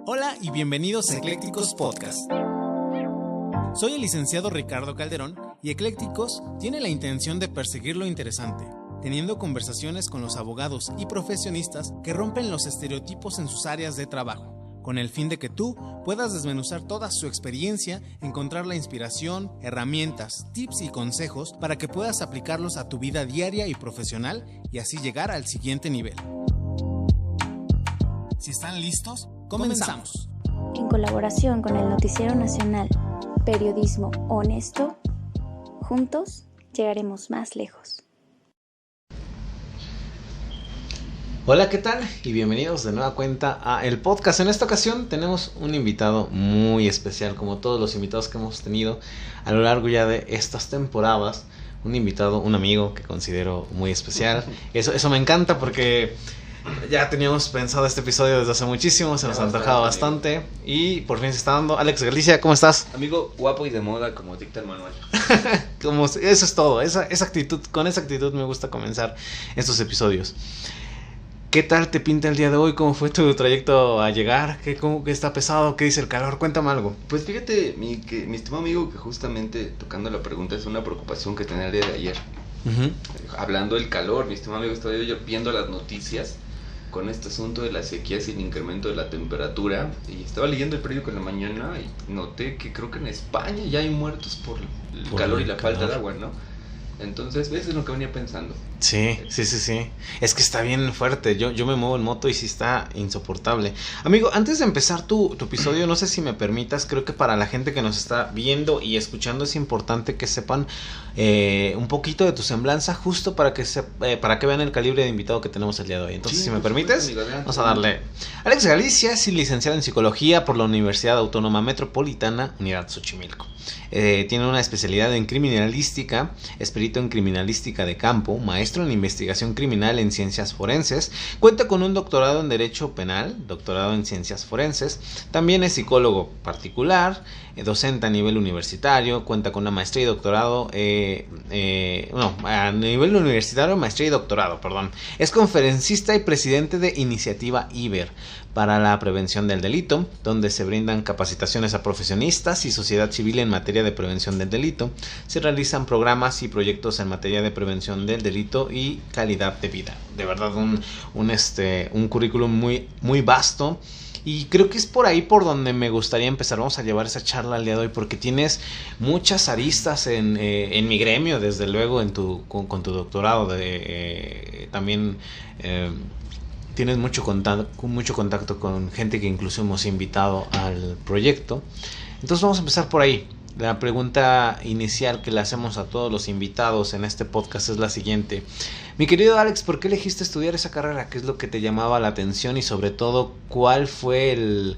Hola y bienvenidos a Eclécticos Podcast. Soy el licenciado Ricardo Calderón y Eclécticos tiene la intención de perseguir lo interesante, teniendo conversaciones con los abogados y profesionistas que rompen los estereotipos en sus áreas de trabajo, con el fin de que tú puedas desmenuzar toda su experiencia, encontrar la inspiración, herramientas, tips y consejos para que puedas aplicarlos a tu vida diaria y profesional y así llegar al siguiente nivel. Si están listos, comenzamos. En colaboración con el Noticiero Nacional, Periodismo Honesto, juntos llegaremos más lejos. Hola, ¿qué tal? Y bienvenidos de nueva cuenta a el podcast. En esta ocasión tenemos un invitado muy especial, como todos los invitados que hemos tenido a lo largo ya de estas temporadas. Un invitado, un amigo que considero muy especial. Eso me encanta porque ya teníamos pensado este episodio desde hace muchísimo, se nos ha antojado bastante y por fin se está dando. Alex Galicia, ¿cómo estás? Amigo guapo y de moda, como dicta el manual. Eso es todo, esa actitud, con esa actitud me gusta comenzar estos episodios. ¿Qué tal te pinta el día de hoy? ¿Cómo fue tu trayecto a llegar? ¿Qué está pesado? ¿Qué dice el calor? Cuéntame algo. Pues fíjate, mi estimado amigo, que justamente tocando la pregunta es una preocupación que tenía el día de ayer. Hablando del calor, mi estimado amigo, estaba yo viendo las noticias con este asunto de las sequías y el incremento de la temperatura, y estaba leyendo el periódico en la mañana y noté que creo que en España ya hay muertos por el calor y la falta de agua, ¿no? Entonces, eso es lo que venía pensando. Sí. Es que está bien fuerte. Yo me muevo en moto y sí está insoportable. Amigo, antes de empezar tu episodio, no sé si me permitas, creo que para la gente que nos está viendo y escuchando es importante que sepan un poquito de tu semblanza, justo para que vean el calibre de invitado que tenemos el día de hoy. Entonces, si me permites, vamos a darle. Alex Galicia es licenciado en Psicología por la Universidad Autónoma Metropolitana, Unidad Xochimilco. Tiene una especialidad en criminalística, es perito en criminalística de campo, maestro en investigación criminal en ciencias forenses, cuenta con un doctorado en Derecho Penal, doctorado en ciencias forenses, también es psicólogo particular, docente a nivel universitario, cuenta con una maestría y doctorado, a nivel universitario, maestría y doctorado, es conferencista y presidente de Iniciativa IBER para la prevención del delito, donde se brindan capacitaciones a profesionistas y sociedad civil en materia de prevención del delito, se realizan programas y proyectos en materia de prevención del delito y calidad de vida. De verdad un currículum muy, muy vasto. Y creo que es por ahí por donde me gustaría empezar. Vamos a llevar esa charla al día de hoy porque tienes muchas aristas en mi gremio, desde luego con tu doctorado. También tienes mucho contacto con gente que incluso hemos invitado al proyecto. Entonces vamos a empezar por ahí. La pregunta inicial que le hacemos a todos los invitados en este podcast es la siguiente. Mi querido Alex, ¿por qué elegiste estudiar esa carrera? ¿Qué es lo que te llamaba la atención? Y sobre todo, ¿cuál fue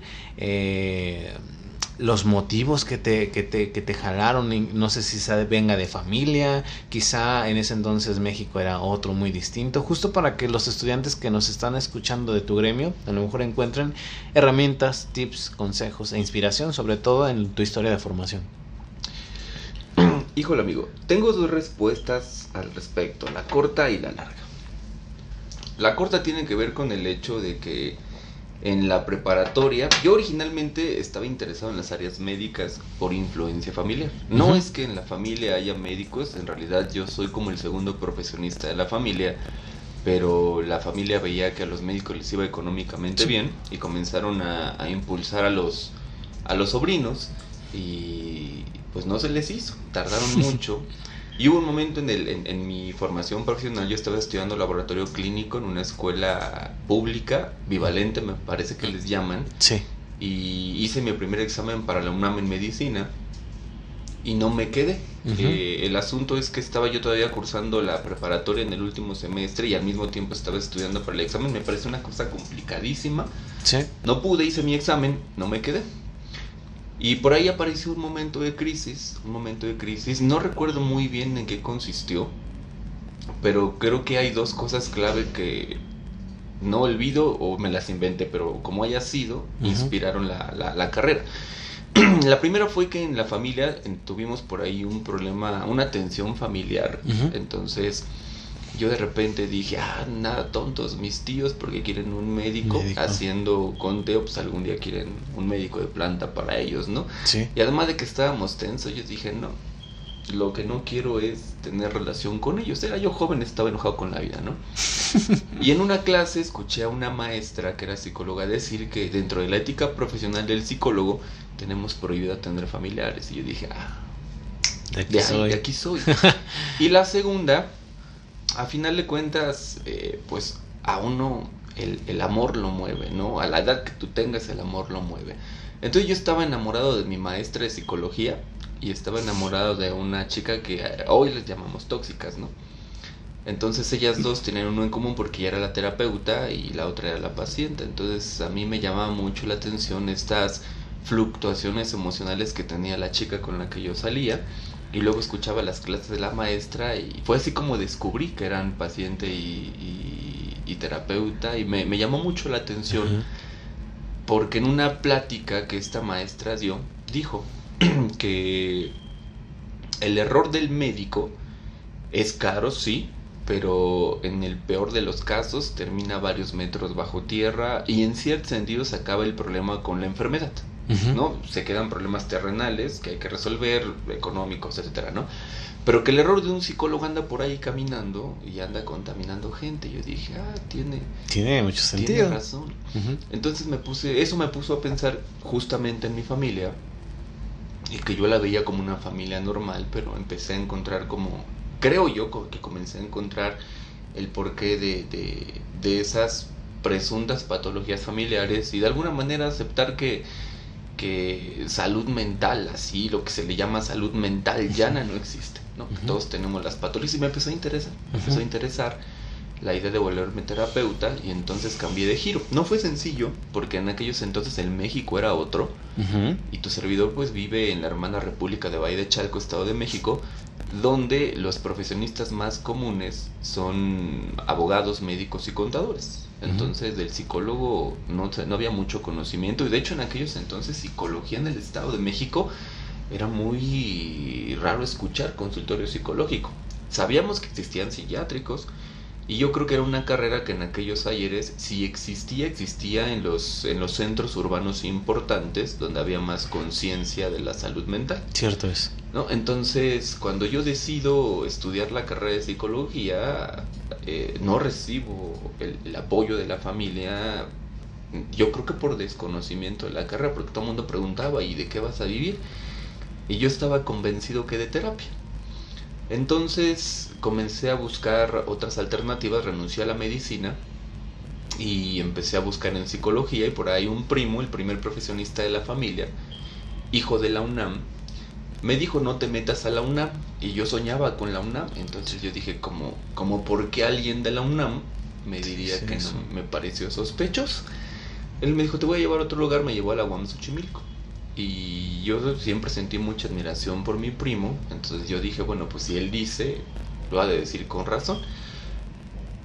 los motivos que te jalaron? No sé si venga de familia, quizá en ese entonces México era otro muy distinto, justo para que los estudiantes que nos están escuchando de tu gremio a lo mejor encuentren herramientas, tips, consejos e inspiración, sobre todo en tu historia de formación. Híjole, amigo, tengo dos respuestas al respecto, la corta y la larga. La corta tiene que ver con el hecho de que en la preparatoria, yo originalmente estaba interesado en las áreas médicas por influencia familiar. No es que en la familia haya médicos, en realidad yo soy como el segundo profesionista de la familia, pero la familia veía que a los médicos les iba económicamente bien y comenzaron a impulsar a los sobrinos y pues no se les hizo, tardaron mucho. Y hubo un momento en mi formación profesional, yo estaba estudiando laboratorio clínico en una escuela pública, bivalente me parece que les llaman. Sí. Y hice mi primer examen para la UNAM en medicina y no me quedé. El asunto es que estaba yo todavía cursando la preparatoria en el último semestre y al mismo tiempo estaba estudiando para el examen. Me parece una cosa complicadísima. Sí. No pude, hice mi examen, no me quedé. Y por ahí apareció un momento de crisis, no recuerdo muy bien en qué consistió, pero creo que hay dos cosas clave que no olvido o me las inventé, pero como haya sido, inspiraron la carrera. La primera fue que en la familia tuvimos por ahí un problema, una tensión familiar, entonces yo de repente dije, nada tontos mis tíos porque quieren un médico. Haciendo conteo, pues algún día quieren un médico de planta para ellos, ¿no? Sí. Y además de que estábamos tensos, yo dije, no, lo que no quiero es tener relación con ellos. Era yo joven, estaba enojado con la vida, ¿no? Y en una clase escuché a una maestra que era psicóloga decir que dentro de la ética profesional del psicólogo tenemos prohibido tener familiares. Y yo dije, de aquí soy. Y la segunda, a final de cuentas, pues a uno el amor lo mueve, ¿no? A la edad que tú tengas, el amor lo mueve. Entonces yo estaba enamorado de mi maestra de psicología y estaba enamorado de una chica que hoy les llamamos tóxicas, ¿no? Entonces ellas dos tenían uno en común porque ella era la terapeuta y la otra era la paciente. Entonces a mí me llamaba mucho la atención estas fluctuaciones emocionales que tenía la chica con la que yo salía. Y luego escuchaba las clases de la maestra y fue así como descubrí que eran paciente y terapeuta. Y me llamó mucho la atención porque en una plática que esta maestra dio, dijo que el error del médico es caro, sí, pero en el peor de los casos termina varios metros bajo tierra y en cierto sentido se acaba el problema con la enfermedad, ¿no? Se quedan problemas terrenales que hay que resolver, económicos, etcétera, ¿no? Pero que el error de un psicólogo anda por ahí caminando y anda contaminando gente. Yo dije, tiene mucho sentido. Tiene razón. Entonces eso me puso a pensar justamente en mi familia y que yo la veía como una familia normal, pero empecé a encontrar creo yo que comencé a encontrar el porqué de esas presuntas patologías familiares y de alguna manera aceptar que salud mental, así lo que se le llama salud mental llana, no existe, ¿no? Todos tenemos las patologías y me empezó a interesar la idea de volverme terapeuta y entonces cambié de giro. No fue sencillo porque en aquellos entonces el México era otro y tu servidor pues vive en la hermana República de Valle de Chalco, Estado de México, donde los profesionistas más comunes son abogados, médicos y contadores. Entonces del psicólogo no había mucho conocimiento y de hecho en aquellos entonces psicología en el Estado de México era muy raro escuchar consultorio psicológico. Sabíamos que existían psiquiátricos y yo creo que era una carrera que en aquellos ayeres si existía en los centros urbanos importantes donde había más conciencia de la salud mental. Cierto es. ¿No? Entonces, cuando yo decido estudiar la carrera de psicología, no recibo el apoyo de la familia, yo creo que por desconocimiento de la carrera, porque todo el mundo preguntaba, ¿y de qué vas a vivir? Y yo estaba convencido que de terapia. Entonces comencé a buscar otras alternativas, renuncié a la medicina y empecé a buscar en psicología y por ahí un primo, el primer profesionista de la familia, hijo de la UNAM, me dijo no te metas a la UNAM y yo soñaba con la UNAM, entonces yo dije como ¿por qué alguien de la UNAM me diría que no? Me pareció sospechoso. Él me dijo te voy a llevar a otro lugar, me llevó a la UAM Xochimilco. Y yo siempre sentí mucha admiración por mi primo, entonces yo dije, bueno, pues si él dice, lo ha de decir con razón.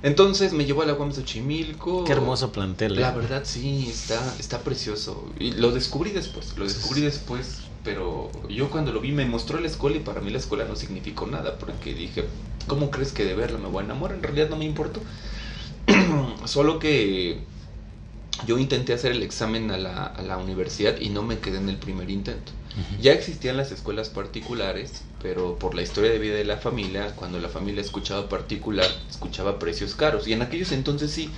Entonces me llevó a la UAM Xochimilco. Qué hermoso plantel. La verdad sí, está precioso. Y lo descubrí después, pero yo cuando lo vi me mostró la escuela y para mí la escuela no significó nada, porque dije, ¿cómo crees que de verla me voy a enamorar? En realidad no me importó. Solo que yo intenté hacer el examen a la universidad y no me quedé en el primer intento. Ya existían las escuelas particulares, pero por la historia de vida de la familia, cuando la familia escuchaba particular, escuchaba precios caros. Y en aquellos entonces sí,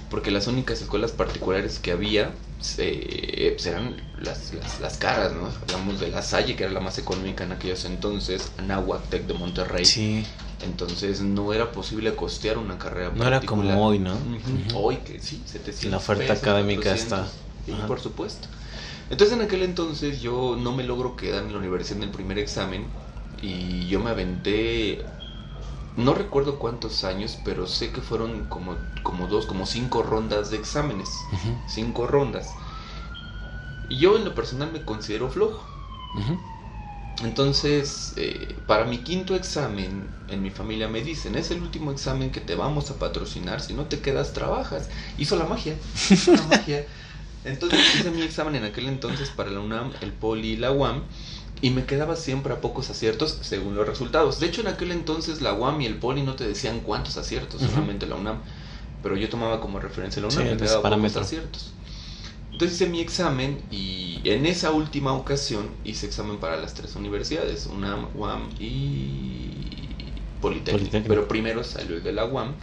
porque las únicas escuelas particulares que había eran las caras, ¿no? Hablamos de La Salle, que era la más económica en aquellos entonces, Anáhuac, Tec de Monterrey. Sí. Entonces no era posible costear una carrera particular. No era como hoy, ¿no? Hoy que sí, 700 la oferta pesos, académica 400, está. Sí, por supuesto. Entonces en aquel entonces yo no me logro quedar en la universidad en el primer examen y yo me aventé, no recuerdo cuántos años, pero sé que fueron como 5 rondas de exámenes. 5 rondas. Y yo en lo personal me considero flojo. Entonces, para mi 5.º examen, en mi familia me dicen, es el último examen que te vamos a patrocinar, si no te quedas, trabajas. Hizo la magia. Entonces hice mi examen en aquel entonces para la UNAM, el Poli y la UAM, y me quedaba siempre a pocos aciertos según los resultados. De hecho, en aquel entonces la UAM y el Poli no te decían cuántos aciertos, solamente la UNAM. Pero yo tomaba como referencia la UNAM, me quedaba pocos aciertos. Entonces hice mi examen y en esa última ocasión hice examen para las 3 universidades, UNAM, UAM y Politécnico. Pero primero salió el de la UAM.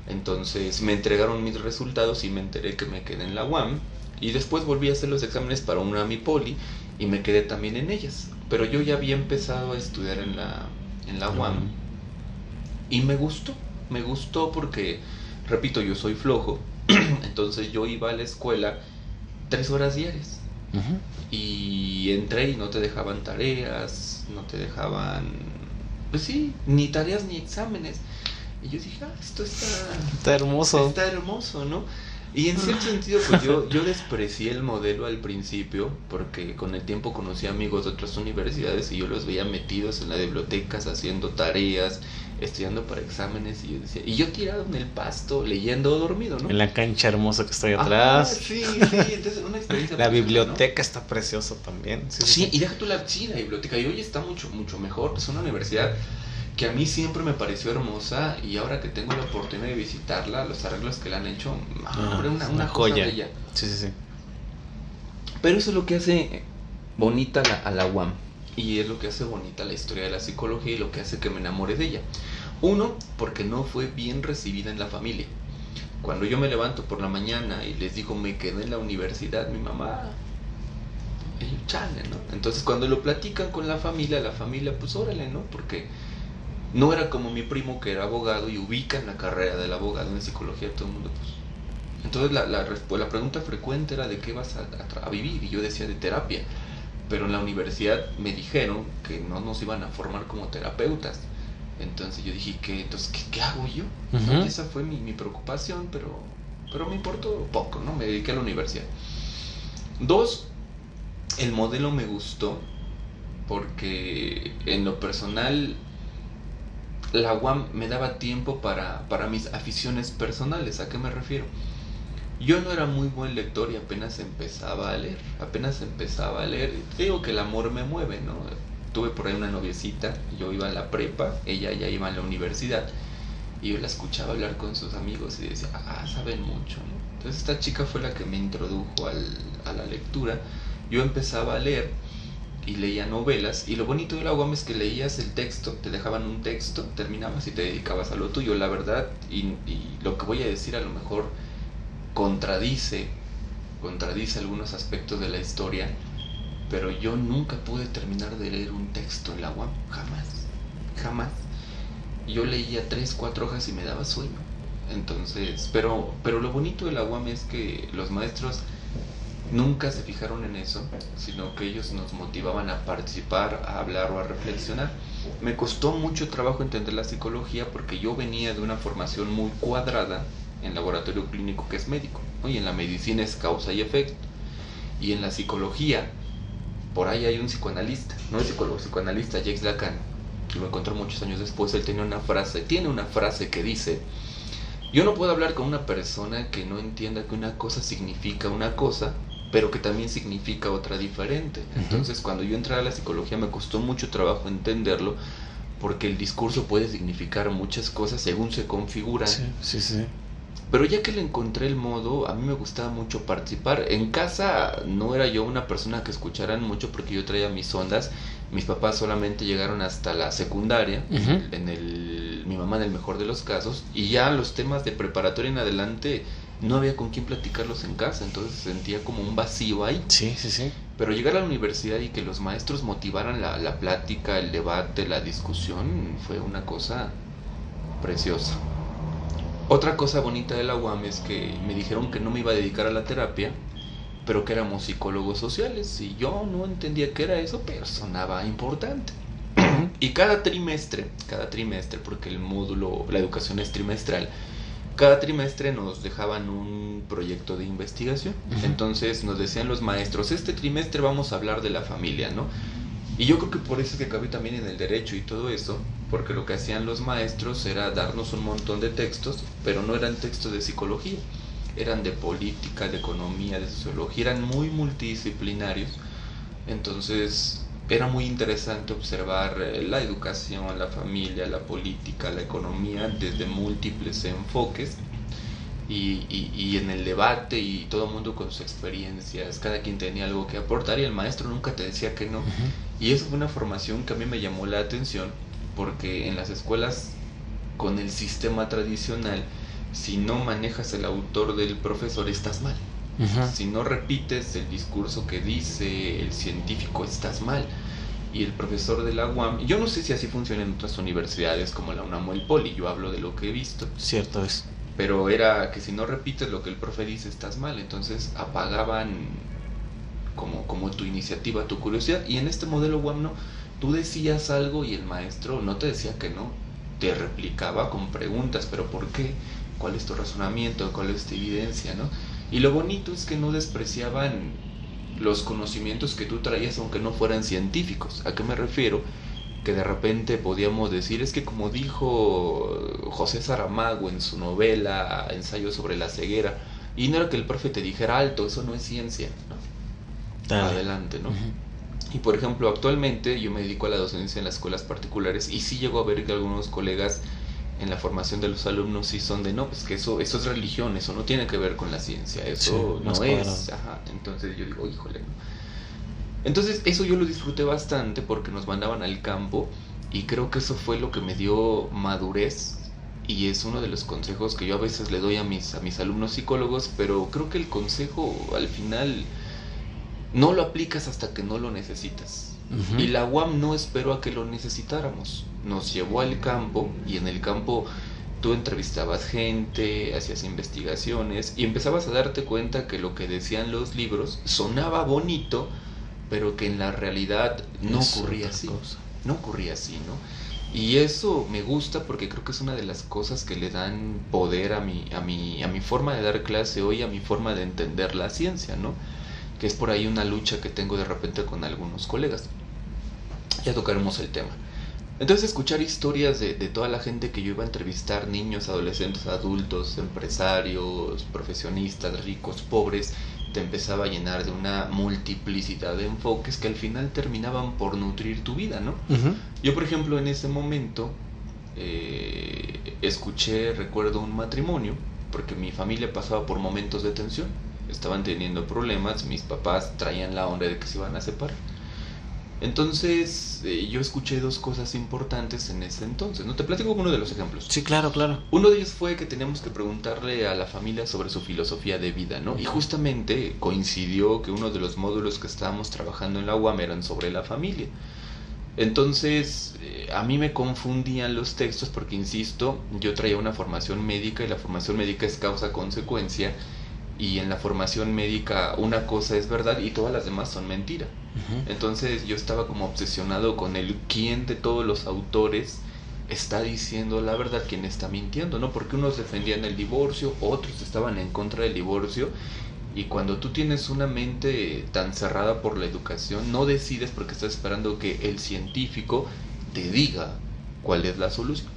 Entonces me entregaron mis resultados y me enteré que me quedé en la UAM. Y después volví a hacer los exámenes para UNAM y Poli y me quedé también en ellas. Pero yo ya había empezado a estudiar en la UAM y me gustó porque, repito, yo soy flojo. Entonces yo iba a la escuela 3 horas diarias. Y entré y no te dejaban tareas, no te dejaban, pues sí, ni tareas ni exámenes. Y yo dije, esto está hermoso. Está hermoso, ¿no? Y en cierto sentido, pues yo desprecié el modelo al principio, porque con el tiempo conocí amigos de otras universidades y yo los veía metidos en las bibliotecas haciendo tareas, estudiando para exámenes, y yo decía, y yo tirado en el pasto, leyendo o dormido, ¿no? En la cancha hermosa que estoy atrás. Sí, entonces una experiencia. La biblioteca, ¿no? Está preciosa también. Sí, y deja tú la biblioteca, y hoy está mucho mejor. Es una universidad que a mí siempre me pareció hermosa, y ahora que tengo la oportunidad de visitarla, los arreglos que le han hecho, una joya. Bella. Sí. Pero eso es lo que hace bonita a la UAM, y es lo que hace bonita la historia de la psicología y lo que hace que me enamore de ella. Uno, porque no fue bien recibida en la familia. Cuando yo me levanto por la mañana y les digo me quedé en la universidad, mi mamá, chale, ¿no? Entonces cuando lo platican con la familia pues órale, ¿no? Porque no era como mi primo que era abogado y ubican la carrera del abogado en psicología, todo el mundo pues. Entonces la pregunta frecuente era de qué vas a vivir, y yo decía de terapia. Pero en la universidad me dijeron que no nos iban a formar como terapeutas. Entonces yo dije, ¿qué hago yo? ¿No? Esa fue mi preocupación, pero me importó poco, ¿no? Me dediqué a la universidad. 2, el modelo me gustó porque en lo personal la UAM me daba tiempo para mis aficiones personales. ¿A qué me refiero? Yo no era muy buen lector y apenas empezaba a leer. Te digo que el amor me mueve, ¿no? Tuve por ahí una noviecita, yo iba a la prepa, ella ya iba a la universidad, y yo la escuchaba hablar con sus amigos y decía, saben mucho, ¿no? Entonces esta chica fue la que me introdujo a la lectura. Yo empezaba a leer y leía novelas, y lo bonito de la UAM es que leías el texto, te dejaban un texto, terminabas y te dedicabas a lo tuyo, la verdad, y lo que voy a decir a lo mejor contradice algunos aspectos de la historia, pero yo nunca pude terminar de leer un texto en la UAM, jamás. Yo leía 3-4 hojas y me daba sueño. Entonces, pero lo bonito de la UAM es que los maestros nunca se fijaron en eso, sino que ellos nos motivaban a participar, a hablar o a reflexionar. Me costó mucho trabajo entender la psicología porque yo venía de una formación muy cuadrada en laboratorio clínico, que es médico, ¿no? Y en la medicina es causa y efecto, y en la psicología por ahí hay un psicoanalista, no es psicólogo, psicoanalista, Jacques Lacan, que lo encontró muchos años después. Él tiene una frase que dice: yo no puedo hablar con una persona que no entienda que una cosa significa una cosa, pero que también significa otra diferente. Entonces cuando yo entré a la psicología me costó mucho trabajo entenderlo, porque el discurso puede significar muchas cosas según se configura. Sí. Pero ya que le encontré el modo, a mí me gustaba mucho participar. En casa no era yo una persona que escucharan mucho porque yo traía mis ondas. Mis papás solamente llegaron hasta la secundaria, mi mamá en el mejor de los casos, y ya los temas de preparatoria en adelante no había con quién platicarlos en casa, entonces sentía como un vacío ahí. Sí. Pero llegar a la universidad y que los maestros motivaran la plática, el debate, la discusión, fue una cosa preciosa. Otra cosa bonita de la UAM es que me dijeron que no me iba a dedicar a la terapia, pero que éramos psicólogos sociales, y yo no entendía qué era eso, pero sonaba importante. Y cada trimestre, porque el módulo, la educación es trimestral, cada trimestre nos dejaban un proyecto de investigación. Entonces nos decían los maestros, este trimestre vamos a hablar de la familia, ¿no? Y yo creo que por eso es que acabé también en el derecho y todo eso, porque lo que hacían los maestros era darnos un montón de textos, pero no eran textos de psicología, eran de política, de economía, de sociología, eran muy multidisciplinarios. Entonces era muy interesante observar la educación, la familia, la política, la economía desde múltiples enfoques y en el debate y todo el mundo con sus experiencias, cada quien tenía algo que aportar y el maestro nunca te decía que no. Y eso fue una formación que a mí me llamó la atención porque en las escuelas con el sistema tradicional, si no manejas el autor del profesor estás mal. Si no repites el discurso que dice el científico, estás mal. Y el profesor de la UAM, yo no sé si así funciona en otras universidades como la UNAM o el Poli, yo hablo de lo que he visto. Cierto es. Pero era que si no repites lo que el profe dice, estás mal. Entonces apagaban como tu iniciativa, tu curiosidad. Y en este modelo UAM no, tú decías algo y el maestro no te decía que no, te replicaba con preguntas, pero ¿por qué? ¿Cuál es tu razonamiento? ¿Cuál es tu evidencia? ¿No? Y lo bonito es que no despreciaban los conocimientos que tú traías aunque no fueran científicos. ¿A qué me refiero? Que de repente podíamos decir, es que como dijo José Saramago en su novela Ensayo sobre la ceguera, y no era que el profe te dijera alto, eso no es ciencia, ¿no? Adelante, ¿no? Y por ejemplo, actualmente yo me dedico a la docencia en las escuelas particulares y sí llego a ver que algunos colegas en la formación de los alumnos sí son de no, pues que eso es religión, eso no tiene que ver con la ciencia, eso sí, no es. Ajá. Entonces yo digo, híjole, ¿no? Entonces eso yo lo disfruté bastante porque nos mandaban al campo y creo que eso fue lo que me dio madurez y es uno de los consejos que yo a veces le doy a mis alumnos psicólogos, pero creo que el consejo al final no lo aplicas hasta que no lo necesitas. Y la UAM no esperó a que lo necesitáramos, nos llevó al campo y en el campo tú entrevistabas gente, hacías investigaciones y empezabas a darte cuenta que lo que decían los libros sonaba bonito, pero que en la realidad no ocurría así, no ocurría así, ¿no? Y eso me gusta porque creo que es una de las cosas que le dan poder a mi forma de dar clase hoy, a mi forma de entender la ciencia, ¿no? Que es por ahí una lucha que tengo de repente con algunos colegas. Ya tocaremos el tema. Entonces escuchar historias de toda la gente que yo iba a entrevistar, niños, adolescentes, adultos, empresarios, profesionistas, ricos, pobres, te empezaba a llenar de una multiplicidad de enfoques que al final terminaban por nutrir tu vida, ¿no? Yo, por ejemplo, en ese momento escuché, recuerdo un matrimonio, porque mi familia pasaba por momentos de tensión, estaban teniendo problemas, mis papás traían la onda de que se iban a separar. Entonces yo escuché dos cosas importantes en ese entonces, ¿no? Te platico uno de los ejemplos. Sí, claro, claro. Uno de ellos fue que teníamos que preguntarle a la familia sobre su filosofía de vida, ¿no? Y justamente coincidió que uno de los módulos que estábamos trabajando en la UAM eran sobre la familia. Entonces a mí me confundían los textos porque, insisto, yo traía una formación médica y la formación médica es causa-consecuencia. Y en la formación médica una cosa es verdad y todas las demás son mentira. Entonces yo estaba como obsesionado con el quién de todos los autores está diciendo la verdad, quién está mintiendo, ¿no? Porque unos defendían el divorcio, otros estaban en contra del divorcio. Y cuando tú tienes una mente tan cerrada por la educación, no decides porque estás esperando que el científico te diga cuál es la solución.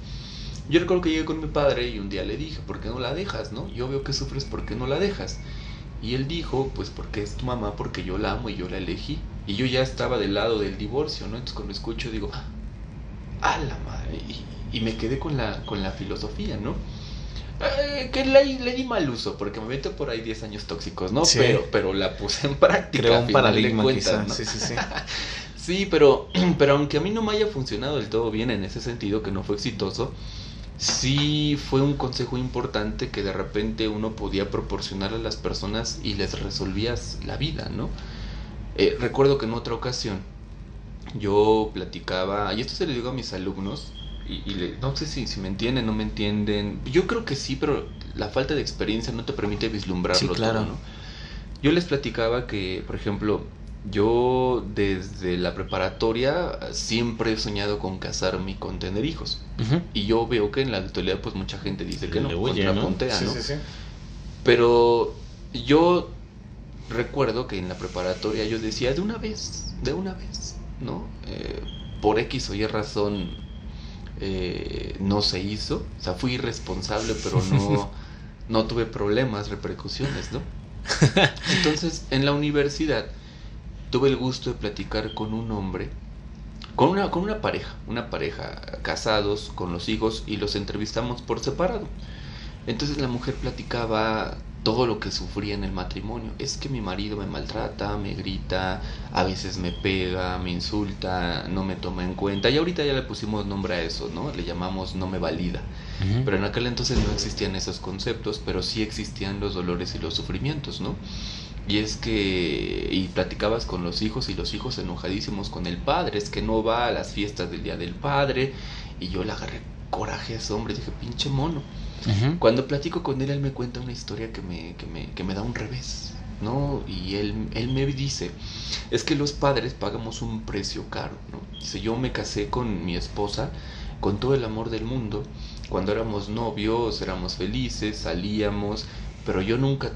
Yo recuerdo que llegué con mi padre y un día le dije, ¿por qué no la dejas, no? Yo veo que sufres, ¿por qué no la dejas? Y él dijo, pues porque es tu mamá, porque yo la amo y yo la elegí. Y yo ya estaba del lado del divorcio, ¿no? Entonces cuando escucho digo, ¡ah, la madre! Y me quedé con la filosofía, ¿no? Que le di mal uso, porque me meto por ahí 10 años tóxicos, ¿no? Sí. Pero la puse en práctica. Creó un paradigma cuentas, ¿no? Sí. Sí, pero aunque a mí no me haya funcionado del todo bien en ese sentido, que no fue exitoso, sí fue un consejo importante que de repente uno podía proporcionarle a las personas y les resolvías la vida, ¿no? Recuerdo que en otra ocasión yo platicaba, y esto se lo digo a mis alumnos, no sé si me entienden, no me entienden, yo creo que sí, pero la falta de experiencia no te permite vislumbrarlo. Sí, claro. todo, ¿no? Yo les platicaba que, por ejemplo, yo desde la preparatoria siempre he soñado con casarme y con tener hijos. Y yo veo que en la actualidad pues mucha gente dice que no, contrapuntea, ¿no? Sí. Pero yo recuerdo que en la preparatoria yo decía de una vez, ¿no? Por X o Y razón no se hizo. O sea, fui irresponsable, pero no tuve problemas, repercusiones, ¿no? Entonces, en la universidad tuve el gusto de platicar con un hombre con una pareja, casados, con los hijos, y los entrevistamos por separado. Entonces la mujer platicaba todo lo que sufría en el matrimonio. Es que mi marido me maltrata, me grita, a veces me pega, me insulta, no me toma en cuenta. Y ahorita ya le pusimos nombre a eso, ¿no? Le llamamos no me valida. Pero en aquel entonces no existían esos conceptos, pero sí existían los dolores y los sufrimientos, ¿no? Y es que, y platicabas con los hijos, y los hijos enojadísimos con el padre, es que no va a las fiestas del Día del Padre. Y yo le agarré coraje a ese hombre, dije, pinche mono. Cuando platico con él me cuenta una historia que me da un revés, ¿no? Y él me dice, es que los padres pagamos un precio caro, ¿no? Dice, yo me casé con mi esposa con todo el amor del mundo. Cuando éramos novios, éramos felices, salíamos, pero yo nunca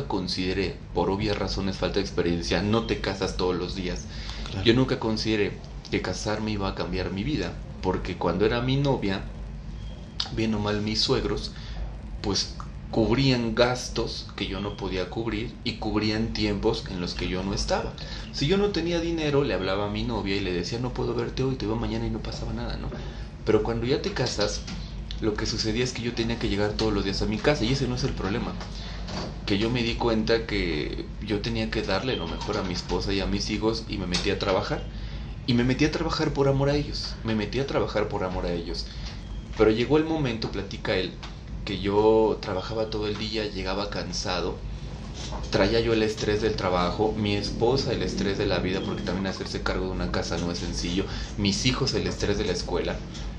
consideré, por obvias razones, falta de experiencia, no te casas todos los días. Claro. Yo nunca consideré que casarme iba a cambiar mi vida, porque cuando era mi novia, bien o mal mis suegros, pues cubrían gastos que yo no podía cubrir y cubrían tiempos en los que yo no estaba. Si yo no tenía dinero, le hablaba a mi novia y le decía, no puedo verte hoy, te veo mañana, y no pasaba nada, ¿no? Pero cuando ya te casas, lo que sucedía es que yo tenía que llegar todos los días a mi casa, y ese no es el problema. Que yo me di cuenta que yo tenía que darle lo mejor a mi esposa y a mis hijos, y me metí a trabajar. Y me metí a trabajar por amor a ellos. Pero llegó el momento, platica él, que yo trabajaba todo el día, llegaba cansado, traía yo el estrés del trabajo, mi esposa el estrés de la vida, porque también hacerse cargo de una casa no es sencillo, mis hijos el estrés de la escuela,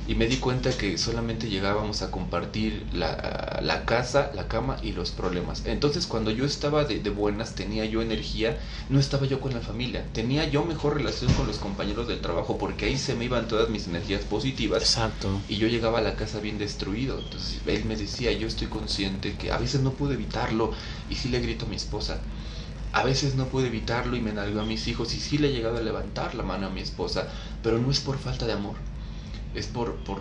y me di cuenta que solamente llegábamos a compartir la casa, la cama y los problemas. Entonces cuando yo estaba de buenas, tenía yo energía, no estaba yo con la familia, tenía yo mejor relación con los compañeros del trabajo, porque ahí se me iban todas mis energías positivas. Exacto. Y yo llegaba a la casa bien destruido. Entonces él me decía, yo estoy consciente que a veces no pude evitarlo, y sí le grito a mi esposa. A veces no pude evitarlo y me nalgué a mis hijos, y sí le he llegado a levantar la mano a mi esposa, pero no es por falta de amor, es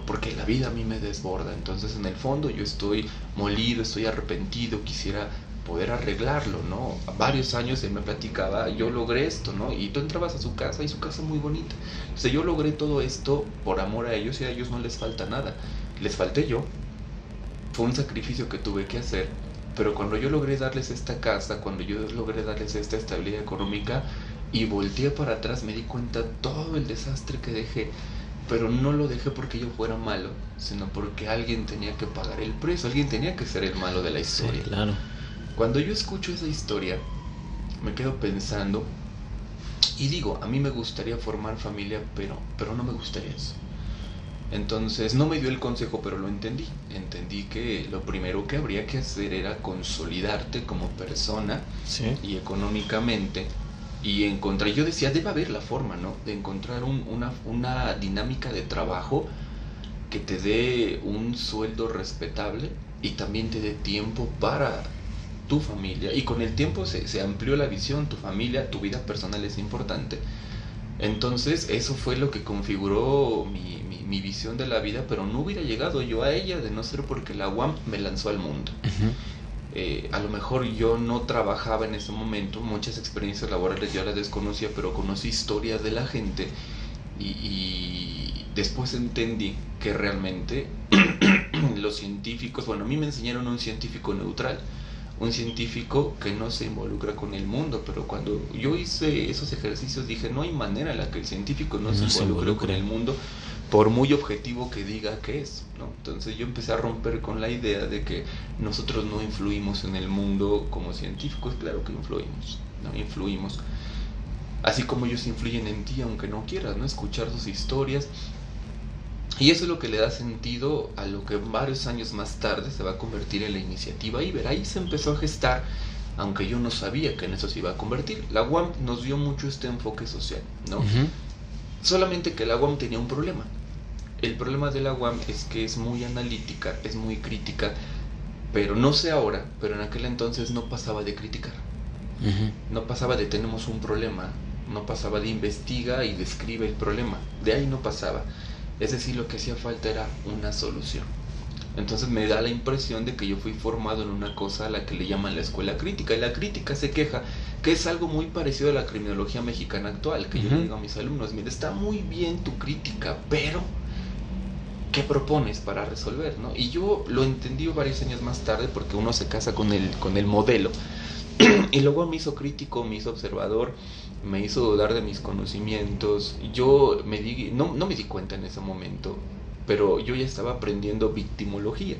porque la vida a mí me desborda. Entonces en el fondo yo estoy molido, estoy arrepentido, quisiera poder arreglarlo, ¿no? Varios años él me platicaba, yo logré esto, ¿no? Y tú entrabas a su casa, y su casa muy bonita. O sea, yo logré todo esto por amor a ellos, y a ellos no les falta nada, les falté yo. Fue un sacrificio que tuve que hacer, pero cuando yo logré darles esta casa, cuando yo logré darles esta estabilidad económica, y volteé para atrás, me di cuenta todo el desastre que dejé. Pero no lo dejé porque yo fuera malo, sino porque alguien tenía que pagar el precio, alguien tenía que ser el malo de la historia. Sí, claro. Cuando yo escucho esa historia, me quedo pensando y digo, a mí me gustaría formar familia, pero no me gustaría eso. Entonces no me dio el consejo, pero lo entendí. Entendí que lo primero que habría que hacer era consolidarte como persona, sí, y económicamente. Y encontré, yo decía, debe haber la forma, ¿no? De encontrar una dinámica de trabajo que te dé un sueldo respetable y también te dé tiempo para tu familia. Y con el tiempo se amplió la visión, tu familia, tu vida personal es importante. Entonces eso fue lo que configuró mi visión de la vida, pero no hubiera llegado yo a ella de no ser porque la UAM me lanzó al mundo. A lo mejor yo no trabajaba en ese momento, muchas experiencias laborales yo las desconocía, pero conocí historias de la gente y después entendí que realmente los científicos, bueno, a mí me enseñaron un científico neutral, un científico que no se involucra con el mundo, pero cuando yo hice esos ejercicios dije, no hay manera en la que el científico no se involucre con el mundo, por muy objetivo que diga que es, ¿no? Entonces yo empecé a romper con la idea de que nosotros no influimos en el mundo como científicos. Claro que influimos, ¿no? Influimos. Así como ellos influyen en ti, aunque no quieras, ¿no? Escuchar sus historias. Y eso es lo que le da sentido a lo que varios años más tarde se va a convertir en la iniciativa Iber. Ahí se empezó a gestar, aunque yo no sabía que en eso se iba a convertir. La UAM nos dio mucho este enfoque social, ¿no? Solamente que la UAM tenía un problema. El problema de la UAM es que es muy analítica, es muy crítica, pero no sé ahora, pero en aquel entonces no pasaba de criticar. No pasaba de tenemos un problema, no pasaba de investiga y describe el problema. De ahí no pasaba. Es decir, lo que hacía falta era una solución. Entonces me da la impresión de que yo fui formado en una cosa a la que le llaman la escuela crítica. Y la crítica se queja que es algo muy parecido a la criminología mexicana actual, que yo le digo a mis alumnos, mira, está muy bien tu crítica, pero ¿qué propones para resolver, no? Y yo lo entendí varios años más tarde, porque uno se casa con el modelo, y luego me hizo crítico, me hizo observador, me hizo dudar de mis conocimientos. Yo no me di cuenta en ese momento, pero yo ya estaba aprendiendo victimología,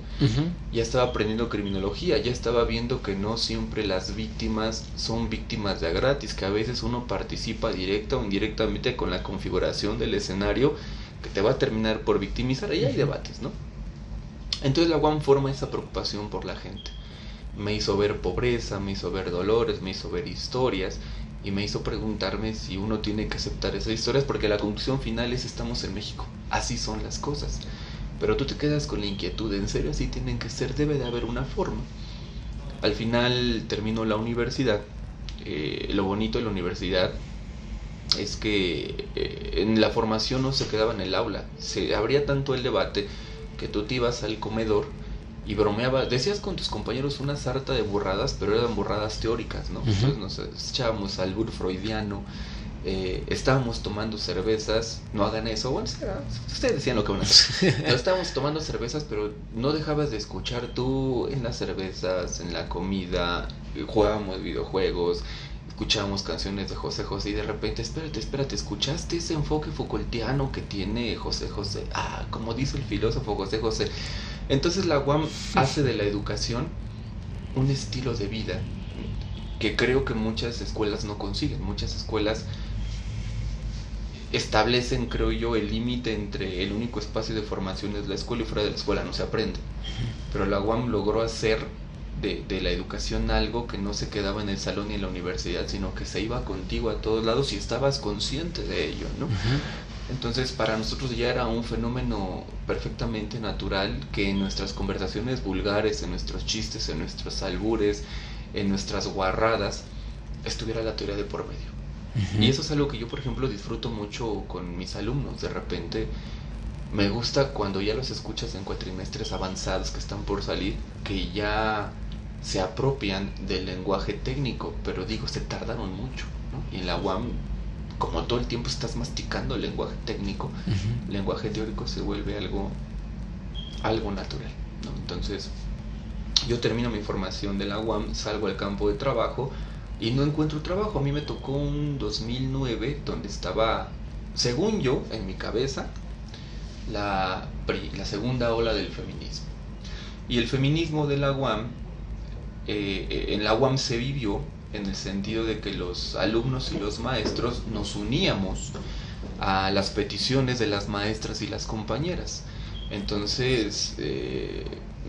ya estaba aprendiendo criminología, ya estaba viendo que no siempre las víctimas son víctimas de a gratis, que a veces uno participa directa o indirectamente con la configuración del escenario que te va a terminar por victimizar. Ahí hay debates, ¿no? Entonces la UAM forma esa preocupación por la gente. Me hizo ver pobreza, me hizo ver dolores, me hizo ver historias, y me hizo preguntarme si uno tiene que aceptar esas historias, porque la conclusión final es: estamos en México, así son las cosas. Pero tú te quedas con la inquietud, ¿en serio así tienen que ser? Debe de haber una forma. Al final terminó la universidad. Lo bonito de la universidad es que en la formación no se quedaba en el aula, se abría tanto el debate que tú te ibas al comedor y bromeaba, decías con tus compañeros una sarta de burradas, pero eran burradas teóricas, ¿no? Entonces nos echábamos albur freudiano, estábamos tomando cervezas, no hagan eso, bueno, ustedes decían lo que van a hacer, pero estábamos tomando cervezas, pero no dejabas de escuchar tú en las cervezas, en la comida, jugábamos videojuegos, escuchábamos canciones de José José, y de repente, espérate, ¿escuchaste ese enfoque Foucaultiano que tiene José José? Ah, como dice el filósofo José José. Entonces la UAM hace de la educación un estilo de vida que creo que muchas escuelas no consiguen. Muchas escuelas establecen, creo yo, el límite entre el único espacio de formación es la escuela, y fuera de la escuela no se aprende. Pero la UAM logró hacer de la educación algo que no se quedaba en el salón ni en la universidad, sino que se iba contigo a todos lados y estabas consciente de ello, ¿no? Entonces para nosotros ya era un fenómeno perfectamente natural que en nuestras conversaciones vulgares, en nuestros chistes, en nuestros albures, en nuestras guarradas, estuviera la teoría de por medio. Y eso es algo que yo, por ejemplo, disfruto mucho con mis alumnos. De repente me gusta cuando ya los escuchas en cuatrimestres avanzados que están por salir, que ya se apropian del lenguaje técnico, pero digo, se tardaron mucho, ¿no? Y en la UAM, como todo el tiempo estás masticando el lenguaje técnico, el lenguaje teórico se vuelve algo natural, ¿no? Entonces yo termino mi formación de la UAM, salgo al campo de trabajo y no encuentro trabajo. A mí me tocó un 2009 donde estaba, según yo, en mi cabeza, la segunda ola del feminismo. Y el feminismo de la UAM, en la UAM se vivió en el sentido de que los alumnos y los maestros nos uníamos a las peticiones de las maestras y las compañeras. Entonces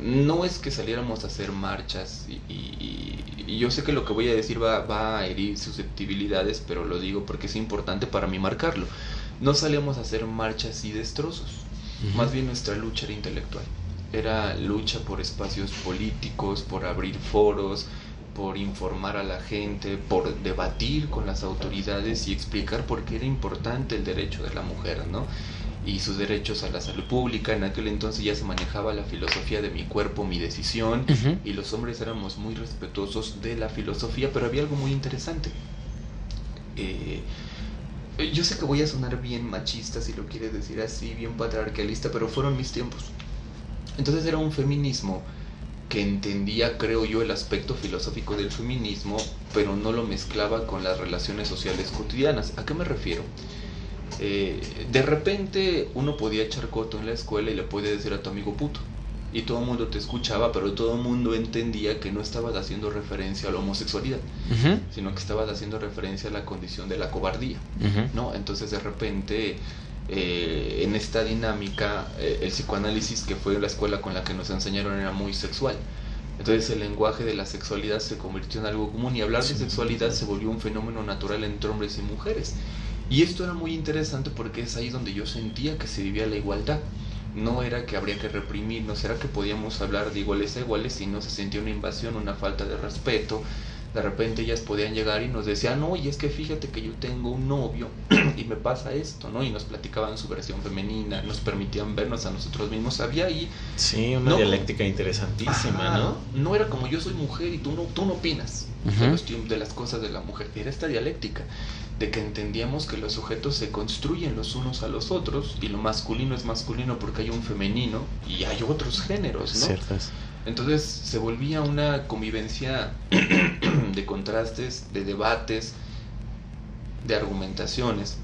no es que saliéramos a hacer marchas, y yo sé que lo que voy a decir va a herir susceptibilidades, pero lo digo porque es importante para mí marcarlo. No salíamos a hacer marchas y destrozos, más bien nuestra lucha era intelectual, era lucha por espacios políticos, por abrir foros, por informar a la gente, por debatir con las autoridades y explicar por qué era importante el derecho de la mujer, ¿no? Y sus derechos a la salud pública. En aquel entonces ya se manejaba la filosofía de mi cuerpo, mi decisión, y los hombres éramos muy respetuosos de la filosofía, pero había algo muy interesante. Yo sé que voy a sonar bien machista, si lo quieres decir así, bien patriarcalista, pero fueron mis tiempos. Entonces era un feminismo que entendía, creo yo, el aspecto filosófico del feminismo, pero no lo mezclaba con las relaciones sociales cotidianas. ¿A qué me refiero? De repente uno podía echar coto en la escuela y le puede decir a tu amigo puto, y todo el mundo te escuchaba, pero todo el mundo entendía que no estabas haciendo referencia a la homosexualidad, sino que estabas haciendo referencia a la condición de la cobardía, ¿no? Entonces de repente en esta dinámica el psicoanálisis, que fue la escuela con la que nos enseñaron, era muy sexual. Entonces el lenguaje de la sexualidad se convirtió en algo común, y hablar de sexualidad se volvió un fenómeno natural entre hombres y mujeres. Y esto era muy interesante porque es ahí donde yo sentía que se vivía la igualdad. No era que habría que reprimirnos, era que podíamos hablar de iguales a iguales y no se sentía una invasión, una falta de respeto, De repente ellas podían llegar y nos decían, no, y es que fíjate que yo tengo un novio y me pasa esto, ¿no? Y nos platicaban su versión femenina, nos permitían vernos a nosotros mismos. Había ahí... Sí, una dialéctica interesantísima, ¿no? No era como yo soy mujer y tú no opinas de las cosas de la mujer. Era esta dialéctica de que entendíamos que los sujetos se construyen los unos a los otros y lo masculino es masculino porque hay un femenino y hay otros géneros, ¿no? Ciertas. Entonces se volvía una convivencia de contrastes, de debates, de argumentaciones.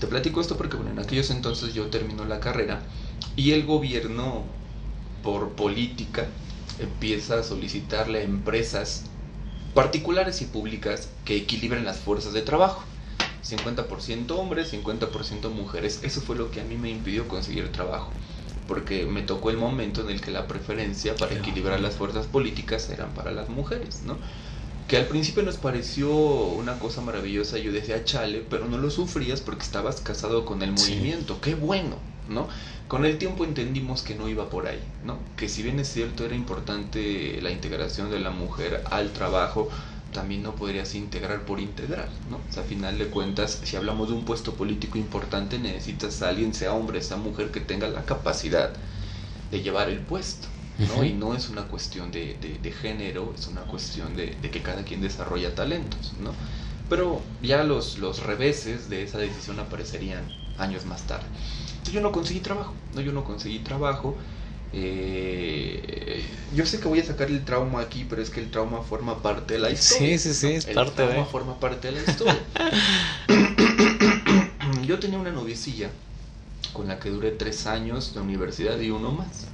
Te platico esto porque bueno, en aquellos entonces yo termino la carrera y el gobierno, por política, empieza a solicitarle a empresas particulares y públicas que equilibren las fuerzas de trabajo. 50% hombres, 50% mujeres. Eso fue lo que a mí me impidió conseguir trabajo, porque me tocó el momento en el que la preferencia para equilibrar las fuerzas políticas eran para las mujeres, ¿no? Que al principio nos pareció una cosa maravillosa, yo decía chale, pero no lo sufrías porque estabas casado con el movimiento, qué bueno, ¿no? Con el tiempo entendimos que no iba por ahí, ¿no? Que si bien es cierto era importante la integración de la mujer al trabajo, también no podrías integrar por integrar, ¿no? O sea, a final de cuentas, si hablamos de un puesto político importante, necesitas a alguien, sea hombre, sea mujer, que tenga la capacidad de llevar el puesto, ¿no? Y no es una cuestión de género, es una cuestión de que cada quien desarrolla talentos, ¿no? Pero ya los reveses de esa decisión aparecerían años más tarde. Entonces yo no conseguí trabajo. Yo sé que voy a sacar el trauma aquí, pero es que el trauma forma parte de la historia. Sí, es parte de... El trauma forma parte de la historia. Yo tenía una noviecilla con la que duré 3 años de universidad y uno más,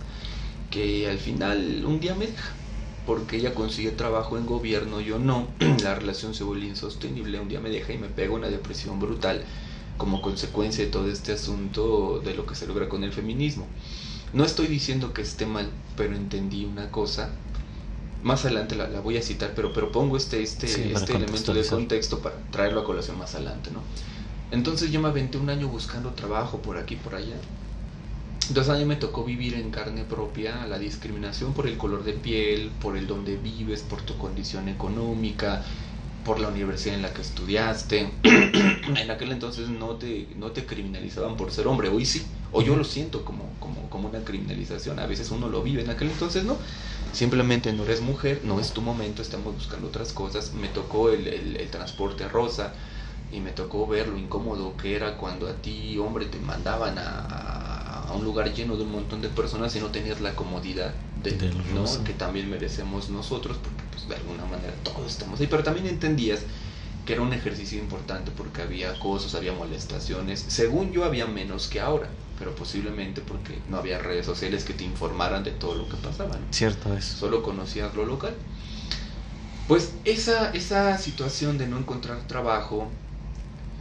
que al final un día me deja, porque ella consigue trabajo en gobierno, yo no. La relación se vuelve insostenible, un día me deja y me pega una depresión brutal como consecuencia de todo este asunto de lo que se logra con el feminismo. No estoy diciendo que esté mal, pero entendí una cosa. Más adelante la voy a citar, pero pongo este elemento de contexto para traerlo a colación más adelante, ¿no? Entonces yo me aventé un año buscando trabajo por aquí, por allá. 2 años me tocó vivir en carne propia la discriminación por el color de piel, por el donde vives, por tu condición económica, por la universidad en la que estudiaste. En aquel entonces no te criminalizaban por ser hombre, hoy sí, o yo lo siento como una criminalización, a veces uno lo vive, en aquel entonces no, simplemente no eres mujer, no es tu momento, estamos buscando otras cosas. Me tocó el transporte rosa y me tocó ver lo incómodo que era cuando a ti, hombre, te mandaban a un lugar lleno de un montón de personas y no tenías la comodidad ¿no? que también merecemos nosotros, porque pues de alguna manera todos estamos ahí, pero también entendías que era un ejercicio importante porque había acosos, había molestaciones. Según yo había menos que ahora, pero posiblemente porque no había redes sociales que te informaran de todo lo que pasaba, ¿no? Cierto es. Solo conocías lo local. Pues esa situación de no encontrar trabajo,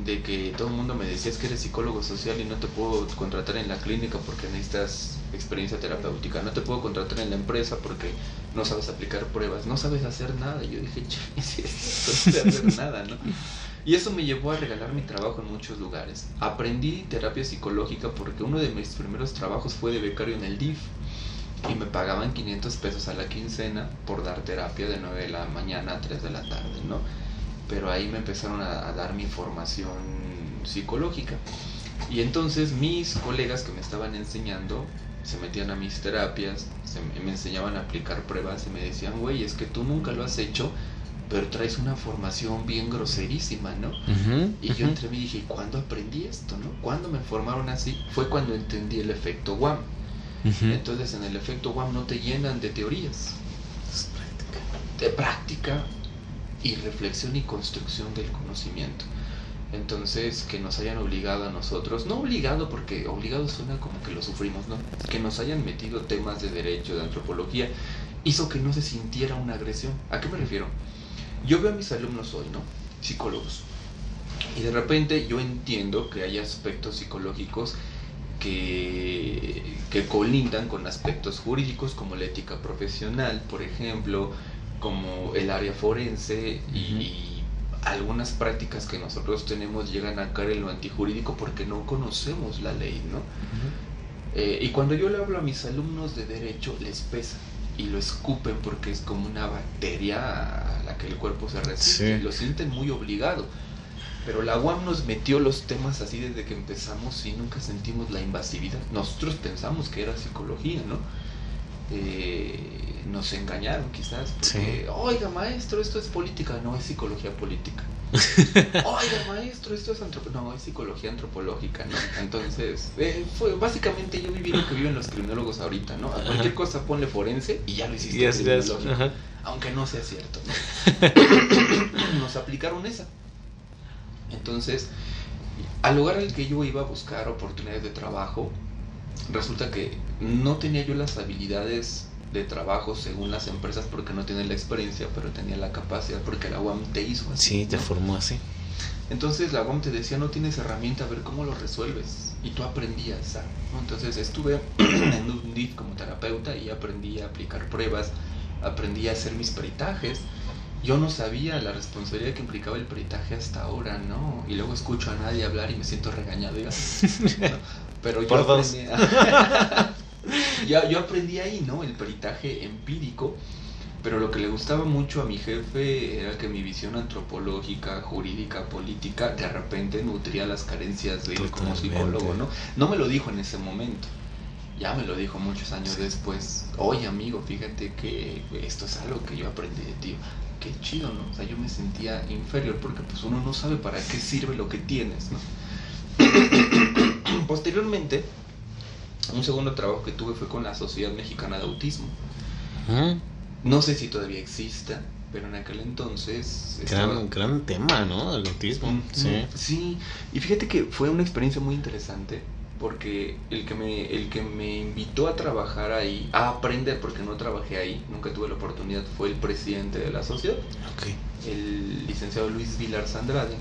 de que todo el mundo me decía es que eres psicólogo social y no te puedo contratar en la clínica porque necesitas experiencia terapéutica, no te puedo contratar en la empresa porque no sabes aplicar pruebas, no sabes hacer nada. Y yo dije, no sé hacer nada, ¿no? Y eso me llevó a regalar mi trabajo en muchos lugares. Aprendí terapia psicológica porque uno de mis primeros trabajos fue de becario en el DIF y me pagaban 500 pesos a la quincena por dar terapia de 9 de la mañana a 3 de la tarde, ¿no? Pero ahí me empezaron a dar mi formación psicológica. Y entonces mis colegas que me estaban enseñando se metían a mis terapias, me enseñaban a aplicar pruebas y me decían, güey, es que tú nunca lo has hecho, pero traes una formación bien groserísima, ¿no? Y yo entre mí dije, ¿y cuándo aprendí esto, no? ¿Cuándo me formaron así? Fue cuando entendí el efecto WAM. Entonces en el efecto WAM no te llenan de teorías, es práctica. De práctica y reflexión y construcción del conocimiento. Entonces, que nos hayan obligado a nosotros, no obligado porque obligado suena como que lo sufrimos, ¿no? Que nos hayan metido temas de derecho, de antropología, hizo que no se sintiera una agresión. ¿A qué me refiero? Yo veo a mis alumnos hoy, ¿no? Psicólogos. Y de repente yo entiendo que hay aspectos psicológicos que colindan con aspectos jurídicos, como la ética profesional, por ejemplo, como el área forense, y algunas prácticas que nosotros tenemos llegan a caer en lo antijurídico porque no conocemos la ley, ¿no? Y cuando yo le hablo a mis alumnos de derecho, les pesa y lo escupen porque es como una bacteria a la a que el cuerpo se resiste, lo sienten muy obligado. Pero la UAM nos metió los temas así desde que empezamos y nunca sentimos la invasividad. Nosotros pensamos que era psicología, ¿no? Nos engañaron quizás porque, oiga maestro, esto es política, no, es psicología política. Oiga maestro, esto es no, es psicología antropológica, ¿no? Entonces, fue básicamente yo viví lo que viven los criminólogos ahorita, ¿no? A cualquier cosa ponle forense y ya lo hiciste criminológico, aunque no sea cierto, ¿no? Nos aplicaron esa. Entonces, al lugar al que yo iba a buscar oportunidades de trabajo, resulta que no tenía yo las habilidades de trabajo según las empresas porque no tenía la experiencia, pero tenía la capacidad porque la UAM te hizo así. Sí, te formó así. Entonces la UAM te decía, no tienes herramienta, a ver cómo lo resuelves. Y tú aprendías, ¿no? Entonces estuve en un DIF como terapeuta y aprendí a aplicar pruebas, aprendí a hacer mis peritajes. Yo no sabía la responsabilidad que implicaba el peritaje hasta ahora, ¿no? Y luego escucho a nadie hablar y me siento regañado, ¿no? Pero yo aprendí, yo aprendí ahí, ¿no? El peritaje empírico. Pero lo que le gustaba mucho a mi jefe era que mi visión antropológica, jurídica, política, de repente nutría las carencias de él como psicólogo, ¿no? No me lo dijo en ese momento. Ya me lo dijo muchos años después. Oye, amigo, fíjate que esto es algo que yo aprendí de ti. Qué chido, ¿no? O sea, yo me sentía inferior porque pues uno no sabe para qué sirve lo que tienes, ¿no? Posteriormente, un segundo trabajo que tuve fue con la Sociedad Mexicana de Autismo. No sé si todavía exista, pero en aquel entonces... Gran tema, ¿no? El autismo. Sí, y fíjate que fue una experiencia muy interesante. Porque el que me invitó a trabajar ahí, a aprender, porque no trabajé ahí, nunca tuve la oportunidad, fue el presidente de la sociedad, el licenciado Luis Vilar Andrade,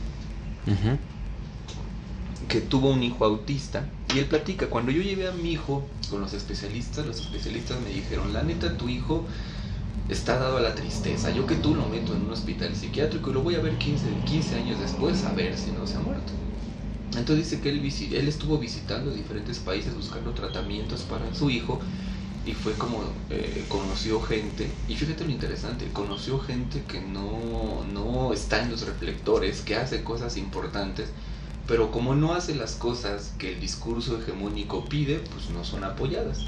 que tuvo un hijo autista. Y él platica, cuando yo llevé a mi hijo con los especialistas me dijeron, la neta, tu hijo está dado a la tristeza, yo que tú lo meto en un hospital psiquiátrico y lo voy a ver 15 años después a ver si no se ha muerto. Entonces dice que él estuvo visitando diferentes países buscando tratamientos para su hijo y fue como conoció gente, y fíjate lo interesante, conoció gente que no está en los reflectores, que hace cosas importantes, pero como no hace las cosas que el discurso hegemónico pide, pues no son apoyadas.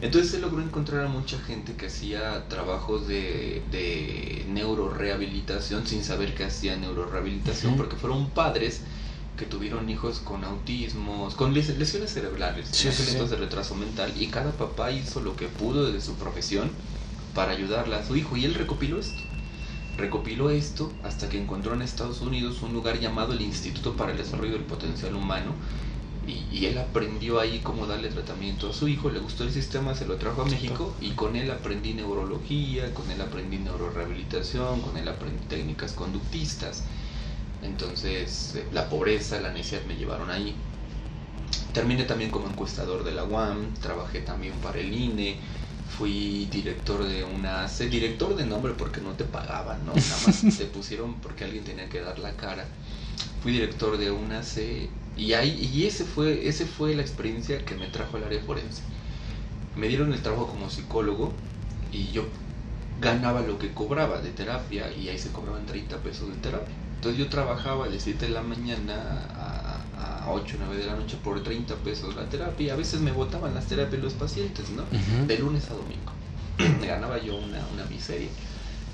Entonces se logró encontrar a mucha gente que hacía trabajos de neurorehabilitación sin saber que hacía neurorehabilitación, porque fueron padres que tuvieron hijos con autismos, con lesiones cerebrales, entonces de retraso mental, y cada papá hizo lo que pudo desde su profesión para ayudarle a su hijo, y él recopiló esto hasta que encontró en Estados Unidos un lugar llamado el Instituto para el Desarrollo del Potencial Humano, y él aprendió ahí cómo darle tratamiento a su hijo, le gustó el sistema, se lo trajo a México, y con él aprendí neurología, con él aprendí neurorehabilitación, con él aprendí técnicas conductistas. Entonces la pobreza, la necesidad me llevaron ahí. Terminé también como encuestador de la UAM, trabajé también para el INE, fui director de una AC, director de nombre porque no te pagaban, ¿no? Nada más te pusieron porque alguien tenía que dar la cara. Fui director de una AC y ese fue la experiencia que me trajo al área forense. Me dieron el trabajo como psicólogo y yo ganaba lo que cobraba de terapia, y ahí se cobraban 30 pesos de terapia. Entonces yo trabajaba de 7 de la mañana a 8 o 9 de la noche por 30 pesos la terapia, y a veces me botaban las terapias los pacientes, ¿no? De lunes a domingo. Me ganaba yo una miseria.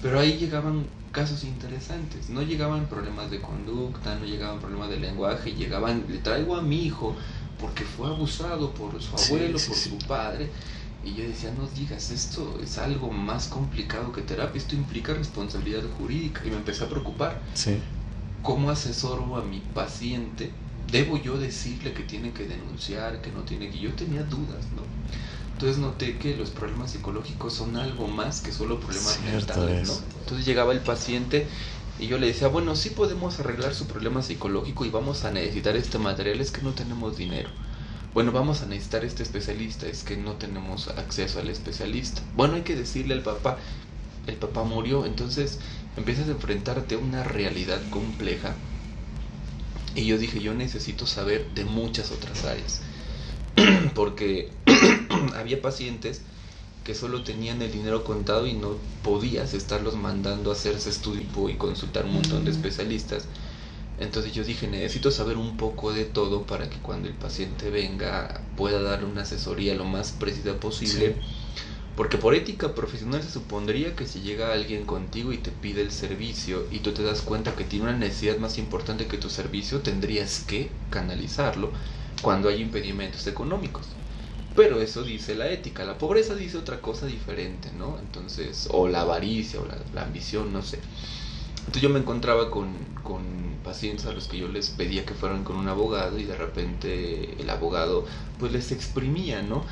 Pero ahí llegaban casos interesantes, no llegaban problemas de conducta, no llegaban problemas de lenguaje, le traigo a mi hijo porque fue abusado por su abuelo, su padre. Y yo decía, no digas, esto es algo más complicado que terapia, esto implica responsabilidad jurídica, y me empecé a preocupar. ¿Cómo asesoro a mi paciente? ¿Debo yo decirle que tiene que denunciar, que no tiene que...? Yo tenía dudas, ¿no? Entonces noté que los problemas psicológicos son algo más que solo problemas mentales, ¿no? Entonces llegaba el paciente y yo le decía, bueno, sí podemos arreglar su problema psicológico y vamos a necesitar este material, es que no tenemos dinero. Bueno, vamos a necesitar este especialista, es que no tenemos acceso al especialista. Bueno, hay que decirle al papá, el papá murió. Entonces empiezas a enfrentarte a una realidad compleja. Y yo dije, yo necesito saber de muchas otras áreas. Porque había pacientes que solo tenían el dinero contado y no podías estarlos mandando a hacerse estudio y consultar un montón de especialistas. Entonces yo dije, necesito saber un poco de todo para que cuando el paciente venga pueda darle una asesoría lo más precisa posible. Sí. Porque por ética profesional se supondría que si llega alguien contigo y te pide el servicio y tú te das cuenta que tiene una necesidad más importante que tu servicio, tendrías que canalizarlo cuando hay impedimentos económicos. Pero eso dice la ética, la pobreza dice otra cosa diferente, ¿no? Entonces, o la avaricia, o la ambición, no sé. Entonces yo me encontraba con pacientes a los que yo les pedía que fueran con un abogado y de repente el abogado pues les exprimía, ¿no?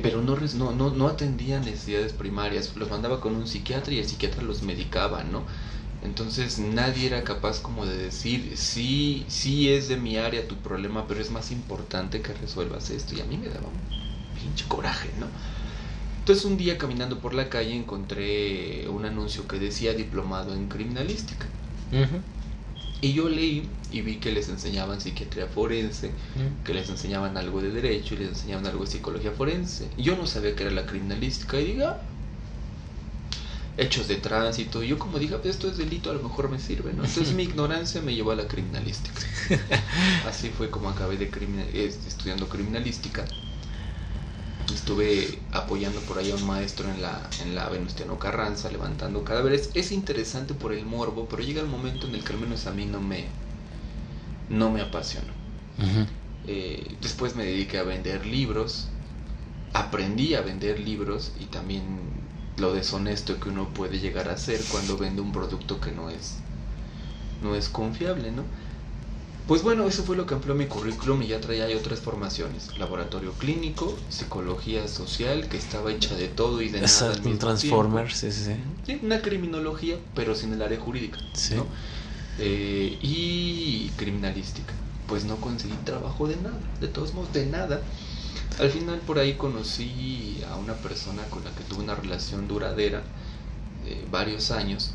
Pero no atendía necesidades primarias, los mandaba con un psiquiatra y el psiquiatra los medicaba, ¿no? Entonces nadie era capaz como de decir, sí es de mi área tu problema, pero es más importante que resuelvas esto. Y a mí me daba un pinche coraje, ¿no? Entonces un día caminando por la calle encontré un anuncio que decía diplomado en criminalística. Uh-huh. Y yo leí y vi que les enseñaban psiquiatría forense, que les enseñaban algo de derecho y les enseñaban algo de psicología forense. Y yo no sabía qué era la criminalística y diga hechos de tránsito. Y yo como dije, pues esto es delito, a lo mejor me sirve, ¿no? Entonces mi ignorancia me llevó a la criminalística. Así fue como acabé estudiando criminalística. Estuve apoyando por ahí a un maestro en la Venustiano Carranza, levantando cadáveres. Es interesante por el morbo, pero llega el momento en el que al menos a mí no me apasionó. Uh-huh. Después me dediqué a vender libros, aprendí a vender libros y también lo deshonesto que uno puede llegar a hacer cuando vende un producto que no es confiable, ¿no? Pues bueno, eso fue lo que amplió mi currículum y ya traía otras formaciones. Laboratorio clínico, psicología social, que estaba hecha de todo y de nada al mismo un Transformer, tiempo. Sí. Una criminología, pero sin el área jurídica, sí. ¿No? Y criminalística. Pues no conseguí trabajo de nada, de todos modos, de nada. Al final por ahí conocí a una persona con la que tuve una relación duradera de varios años,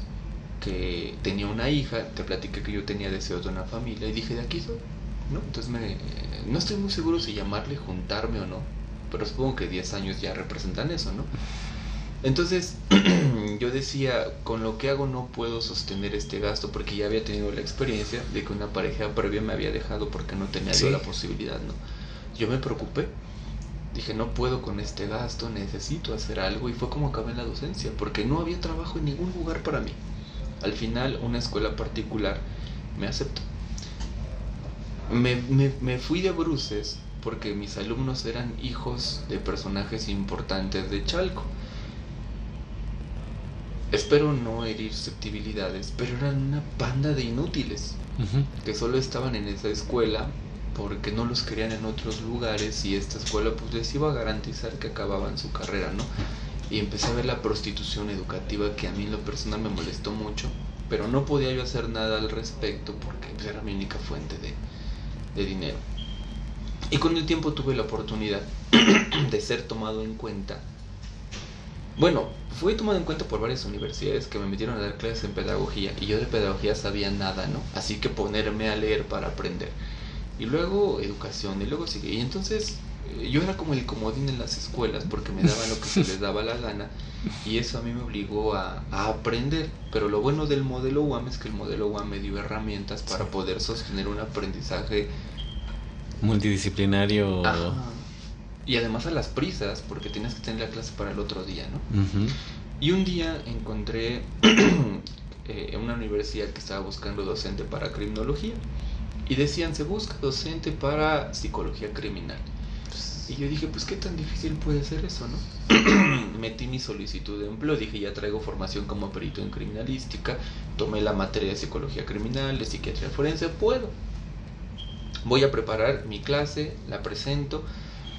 que tenía una hija. Te platiqué que yo tenía deseos de una familia y dije, de aquí soy, ¿no? Entonces no estoy muy seguro si llamarle juntarme o no, pero supongo que 10 años ya representan eso, ¿no? Entonces yo decía, con lo que hago no puedo sostener este gasto, porque ya había tenido la experiencia de que una pareja previa me había dejado porque no tenía yo la posibilidad, ¿no? Yo me preocupé, dije, no puedo con este gasto, necesito hacer algo, y fue como acabé en la docencia, porque no había trabajo en ningún lugar para mí. Al final una escuela particular me aceptó. Me fui de bruces porque mis alumnos eran hijos de personajes importantes de Chalco. Espero no herir susceptibilidades, pero eran una banda de inútiles, uh-huh, que solo estaban en esa escuela porque no los querían en otros lugares y esta escuela pues les iba a garantizar que acababan su carrera, ¿no? Y empecé a ver la prostitución educativa, que a mí en lo personal me molestó mucho, pero no podía yo hacer nada al respecto porque pues, era mi única fuente de dinero. Y con el tiempo tuve la oportunidad de ser tomado en cuenta. Bueno, fui tomado en cuenta por varias universidades que me metieron a dar clases en pedagogía, y yo de pedagogía sabía nada, ¿no? Así que ponerme a leer para aprender. Y luego educación, y luego sigue. Y entonces yo era como el comodín en las escuelas porque me daban lo que se les daba la gana, y eso a mí me obligó a aprender. Pero lo bueno del modelo UAM es que el modelo UAM me dio herramientas para poder sostener un aprendizaje multidisciplinario. Ajá. Y además a las prisas, porque tienes que tener la clase para el otro día, ¿no? Uh-huh. Y un día encontré en una universidad que estaba buscando docente para criminología, y decían, se busca docente para psicología criminal. Y yo dije, pues qué tan difícil puede ser eso, ¿no? Metí mi solicitud de empleo, dije, ya traigo formación como perito en criminalística, tomé la materia de psicología criminal, de psiquiatría forense, puedo. Voy a preparar mi clase, la presento,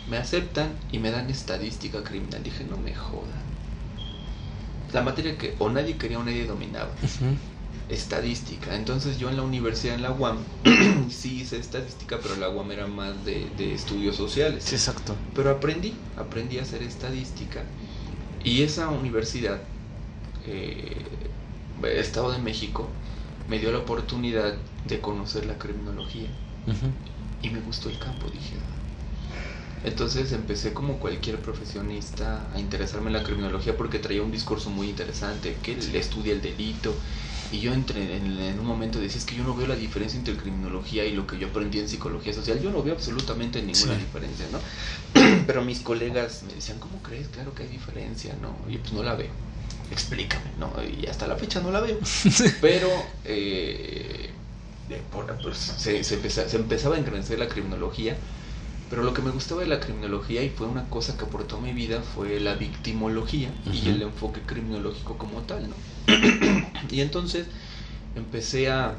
me aceptan y me dan estadística criminal. Dije, no me jodan. La materia que o nadie quería o nadie dominaba. Uh-huh. Estadística. Entonces yo en la universidad, en la UAM, sí hice estadística, pero la UAM era más de estudios sociales. Sí, exacto. Pero aprendí a hacer estadística, y esa universidad, Estado de México, me dio la oportunidad de conocer la criminología. Uh-huh. Y me gustó el campo, dije, Entonces empecé como cualquier profesionista a interesarme en la criminología porque traía un discurso muy interesante, que él estudia el delito. Y yo en un momento decía, es que yo no veo la diferencia entre criminología y lo que yo aprendí en psicología social. Yo no veo absolutamente ninguna diferencia, ¿no? Pero mis colegas me decían, ¿cómo crees? Claro que hay diferencia, ¿no? Y pues no la veo. Explícame, ¿no? Y hasta la fecha no la veo. Pero pues, se empezaba a engrandecer la criminología. Pero lo que me gustaba de la criminología, y fue una cosa que aportó a mi vida, fue la victimología y el enfoque criminológico como tal, ¿no? Y entonces empecé a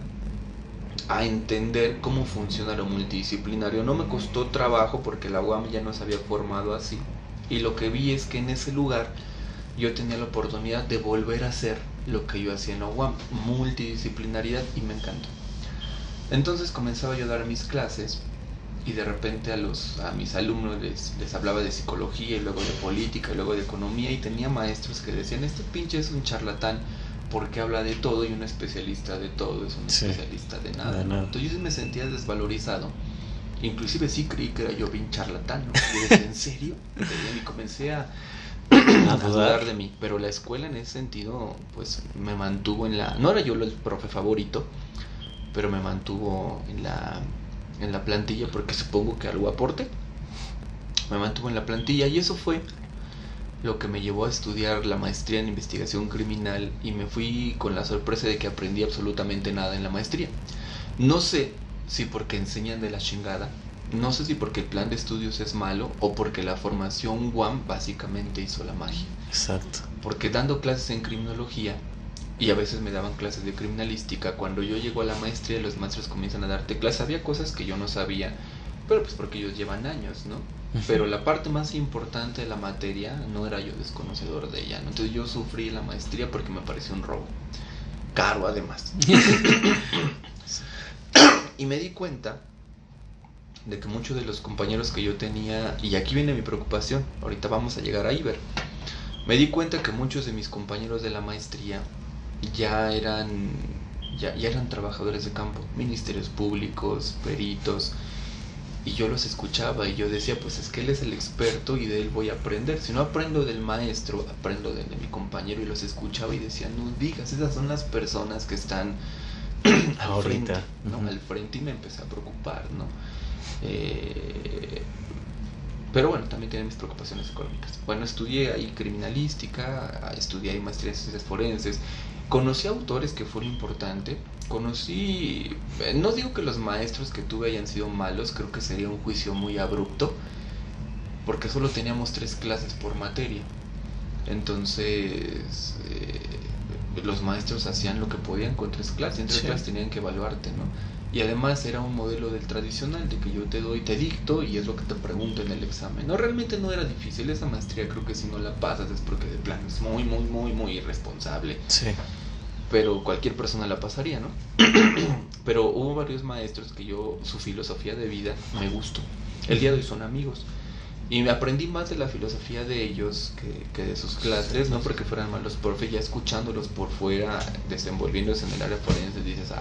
entender cómo funciona lo multidisciplinario. No me costó trabajo porque la UAM ya nos había formado así. Y lo que vi es que en ese lugar yo tenía la oportunidad de volver a hacer lo que yo hacía en la UAM, multidisciplinaridad, y me encantó. Entonces comenzaba yo a dar mis clases. Y de repente a mis alumnos les hablaba de psicología y luego de política y luego de economía, y tenía maestros que decían, este pinche es un charlatán porque habla de todo, y un especialista de todo es un especialista de nada, ¿no? Entonces yo me sentía desvalorizado, inclusive sí creí que era yo bien charlatán, ¿no? Y decía, ¿en serio? Y comencé a dudar de mí, pero la escuela en ese sentido pues me mantuvo no era yo el profe favorito, pero me mantuvo en la plantilla porque supongo que algo aporte. Me mantuvo en la plantilla y eso fue lo que me llevó a estudiar la maestría en investigación criminal, y me fui con la sorpresa de que aprendí absolutamente nada en la maestría. No sé si porque enseñan de la chingada, no sé si porque el plan de estudios es malo o porque la formación UAM básicamente hizo la magia. Exacto. Porque dando clases en criminología, y a veces me daban clases de criminalística, cuando yo llego a la maestría los maestros comienzan a darte clases, había cosas que yo no sabía, pero pues porque ellos llevan años, ¿no? Pero la parte más importante de la materia no era yo desconocedor de ella, ¿no? Entonces yo sufrí la maestría porque me pareció un robo, caro además. Y me di cuenta de que muchos de los compañeros que yo tenía, y aquí viene mi preocupación, ahorita vamos a llegar a Iber, me di cuenta que muchos de mis compañeros de la maestría ya eran trabajadores de campo, ministerios públicos, peritos, y yo los escuchaba y yo decía, pues es que él es el experto y de él voy a aprender. Si no aprendo del maestro, aprendo de mi compañero. Y los escuchaba y decía, no digas, esas son las personas que están al frente, ¿no? Al frente, y me empecé a preocupar, ¿no? Pero bueno, también tiene mis preocupaciones económicas. Bueno, estudié ahí criminalística, estudié ahí maestría en ciencias forenses. Conocí autores que fueron importantes. No digo que los maestros que tuve hayan sido malos, creo que sería un juicio muy abrupto, porque solo teníamos 3 clases por materia. Entonces, los maestros hacían lo que podían con 3 clases. En 3 clases tenían que evaluarte, ¿no? Y además era un modelo del tradicional, de que yo te dicto y es lo que te pregunto en el examen. No, realmente no era difícil. Esa maestría creo que si no la pasas es porque de plano es muy, muy, muy, muy irresponsable. Sí. Pero cualquier persona la pasaría, ¿no? Pero hubo varios maestros que su filosofía de vida me gustó. El día de hoy son amigos. Y me aprendí más de la filosofía de ellos que de sus clases, no porque fueran malos profes, ya escuchándolos por fuera, desenvolviéndose en el área forense, dices,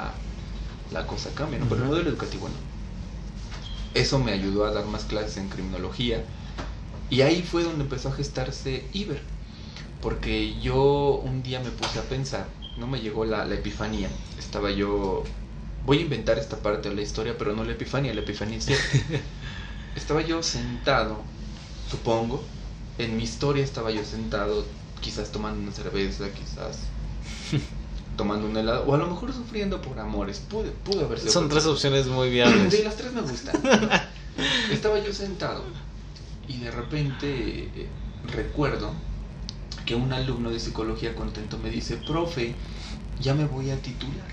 la cosa cambia, ¿no? Pero el modelo educativo no. Eso me ayudó a dar más clases en criminología, y ahí fue donde empezó a gestarse Iber, porque yo un día me puse a pensar, no me llegó la epifanía, estaba yo, voy a inventar esta parte de la historia, pero no la epifanía es cierta. Estaba yo sentado, supongo, en mi historia estaba yo sentado, quizás tomando una cerveza, quizás tomando un helado, o a lo mejor sufriendo por amores, pudo haber sido. Son 3 opciones muy viables. Sí, las 3 me gustan. Estaba yo sentado y de repente recuerdo que un alumno de psicología contento me dice, profe, ya me voy a titular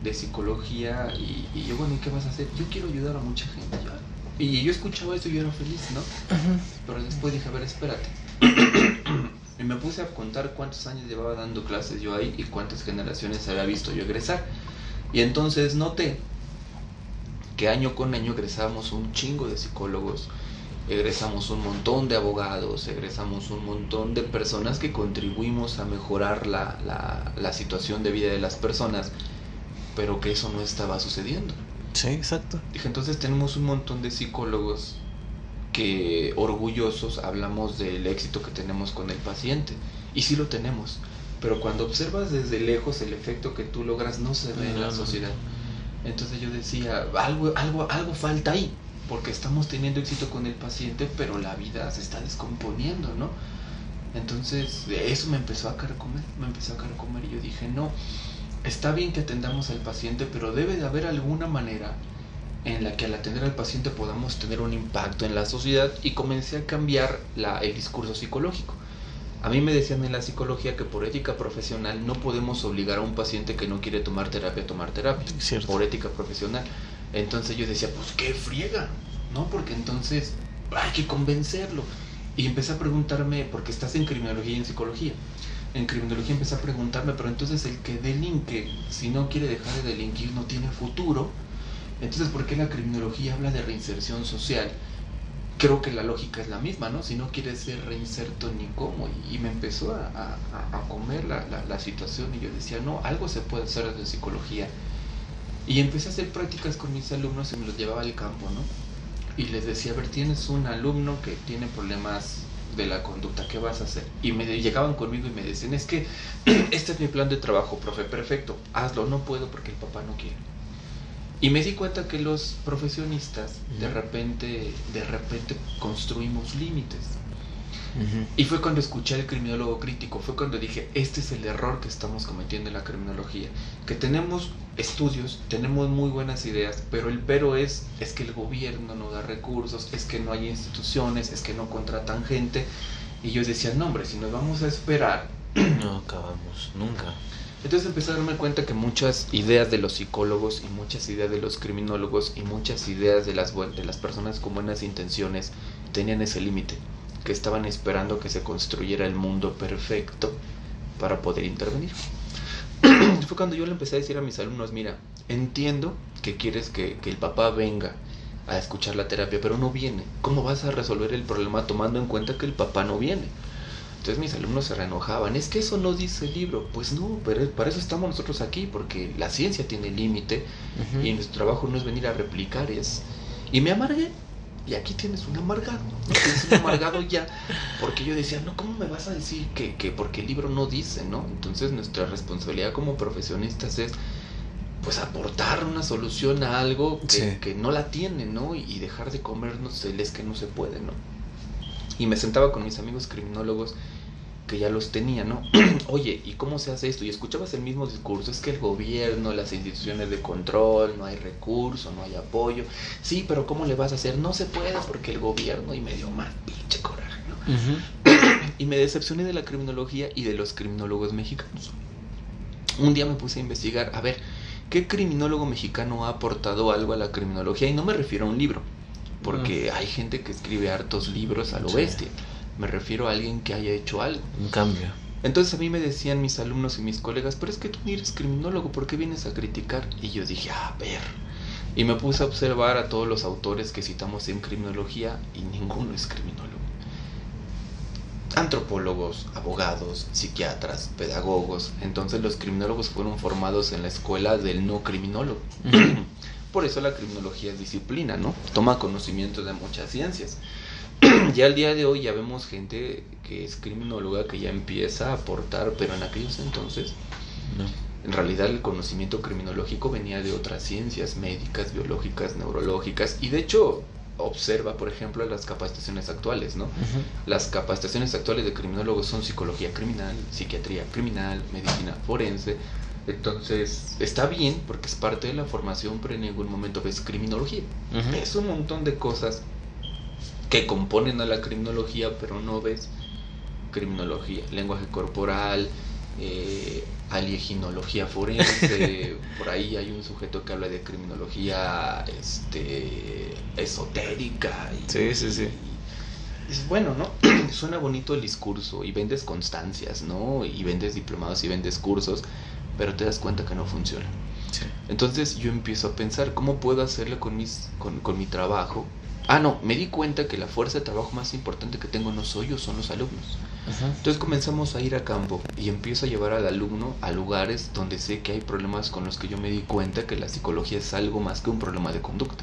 de psicología, y yo, bueno, ¿y qué vas a hacer? Yo quiero ayudar a mucha gente. Y yo escuchaba eso y yo era feliz, ¿no? Pero después dije, a ver, espérate. Y me puse a contar cuántos años llevaba dando clases yo ahí y cuántas generaciones había visto yo egresar. Y entonces noté que año con año egresábamos un chingo de psicólogos, egresamos un montón de abogados, egresamos un montón de personas que contribuimos a mejorar la situación de vida de las personas, pero que eso no estaba sucediendo. Sí, exacto. Dije, entonces tenemos un montón de psicólogos que orgullosos hablamos del éxito que tenemos con el paciente. Y sí lo tenemos. Pero cuando observas desde lejos el efecto que tú logras no se ve en la sociedad. Entonces yo decía, algo falta ahí. Porque estamos teniendo éxito con el paciente, pero la vida se está descomponiendo, ¿no? Entonces eso me empezó a carcomer, y yo dije, no, está bien que atendamos al paciente, pero debe de haber alguna manera en la que al atender al paciente podamos tener un impacto en la sociedad, y comencé a cambiar el discurso psicológico. A mí me decían en la psicología que por ética profesional no podemos obligar a un paciente que no quiere tomar terapia a tomar terapia, Cierto. por ética profesional. Entonces yo decía, pues qué friega, ¿no? Porque entonces hay que convencerlo. Y empecé a preguntarme, porque estás en criminología y en psicología. En criminología empecé a preguntarme, pero entonces el que delinque, si no quiere dejar de delinquir, no tiene futuro. Entonces, ¿por qué la criminología habla de reinserción social? Creo que la lógica es la misma, ¿no? Si no quiere ser reinserto ni cómo. Y me empezó a comer la situación, y yo decía, no, algo se puede hacer desde psicología. Y empecé a hacer prácticas con mis alumnos y me los llevaba al campo, ¿no? Y les decía, a ver, tienes un alumno que tiene problemas de la conducta, ¿qué vas a hacer? Y llegaban conmigo y me decían, es que este es mi plan de trabajo, profe, perfecto, hazlo. No puedo porque el papá no quiere. Y me di cuenta que los profesionistas de repente construimos límites. Y fue cuando escuché al criminólogo crítico, fue cuando dije, este es el error que estamos cometiendo en la criminología, que tenemos estudios, tenemos muy buenas ideas, pero el pero es que el gobierno no da recursos, es que no hay instituciones, es que no contratan gente. Y yo decía, no hombre, si nos vamos a esperar, no acabamos nunca. Entonces empecé a darme cuenta que muchas ideas de los psicólogos y muchas ideas de los criminólogos y muchas ideas de las personas con buenas intenciones tenían ese límite, que estaban esperando que se construyera el mundo perfecto para poder intervenir. Fue cuando yo le empecé a decir a mis alumnos, mira, entiendo que quieres que el papá venga a escuchar la terapia, pero no viene. ¿Cómo vas a resolver el problema tomando en cuenta que el papá no viene? Entonces mis alumnos se reenojaban, es que eso no dice el libro. Pues no, pero para eso estamos nosotros aquí, porque la ciencia tiene límite y nuestro trabajo no es venir a replicar, Y me amargué. Y aquí tienes un amargado, ¿no? Tienes un amargado ya, porque yo decía, no, ¿cómo me vas a decir que porque el libro no dice, ¿no? Entonces nuestra responsabilidad como profesionistas es, pues, aportar una solución a algo que no la tiene, ¿no? Y dejar de comernos el es que no se puede, ¿no? Y me sentaba con mis amigos criminólogos que ya los tenía, ¿no? Oye, ¿y cómo se hace esto? Y escuchabas el mismo discurso, es que el gobierno, las instituciones de control, no hay recurso, no hay apoyo. Sí, pero ¿cómo le vas a hacer? No se puede porque el gobierno, y me dio más pinche coraje, ¿no? Y me decepcioné de la criminología y de los criminólogos mexicanos. Un día me puse a investigar, a ver, ¿qué criminólogo mexicano ha aportado algo a la criminología? Y no me refiero a un libro, porque hay gente que escribe hartos libros a lo bestia. Me refiero a alguien que haya hecho algo. Un cambio. Entonces a mí me decían mis alumnos y mis colegas, pero es que tú ni eres criminólogo, ¿por qué vienes a criticar? Y yo dije, a ver. Y me puse a observar a todos los autores que citamos en criminología y ninguno es criminólogo. Antropólogos, abogados, psiquiatras, pedagogos. Entonces los criminólogos fueron formados en la escuela del no criminólogo. Por eso la criminología es disciplina, ¿no? Toma conocimiento de muchas ciencias. Ya al día de hoy ya vemos gente que es criminóloga que ya empieza a aportar, pero en aquellos entonces no. En realidad el conocimiento criminológico venía de otras ciencias médicas, biológicas, neurológicas, y de hecho observa, por ejemplo, las capacitaciones actuales, ¿no? Las capacitaciones actuales de criminólogos son psicología criminal, psiquiatría criminal, medicina forense. Entonces está bien porque es parte de la formación, pero en ningún momento ves criminología. Es un montón de cosas que componen a la criminología, pero no ves criminología, lenguaje corporal, alieginología forense. Por ahí hay un sujeto que habla de criminología esotérica y es bueno, ¿no? Suena bonito el discurso y vendes constancias, ¿no? Y vendes diplomados y vendes cursos, pero te das cuenta que no funciona. Entonces yo empiezo a pensar, ¿cómo puedo hacerlo con mi trabajo? Me di cuenta que la fuerza de trabajo más importante que tengo no soy yo, son los alumnos. Entonces comenzamos a ir a campo y empiezo a llevar al alumno a lugares donde sé que hay problemas con los que yo me di cuenta que la psicología es algo más que un problema de conducta.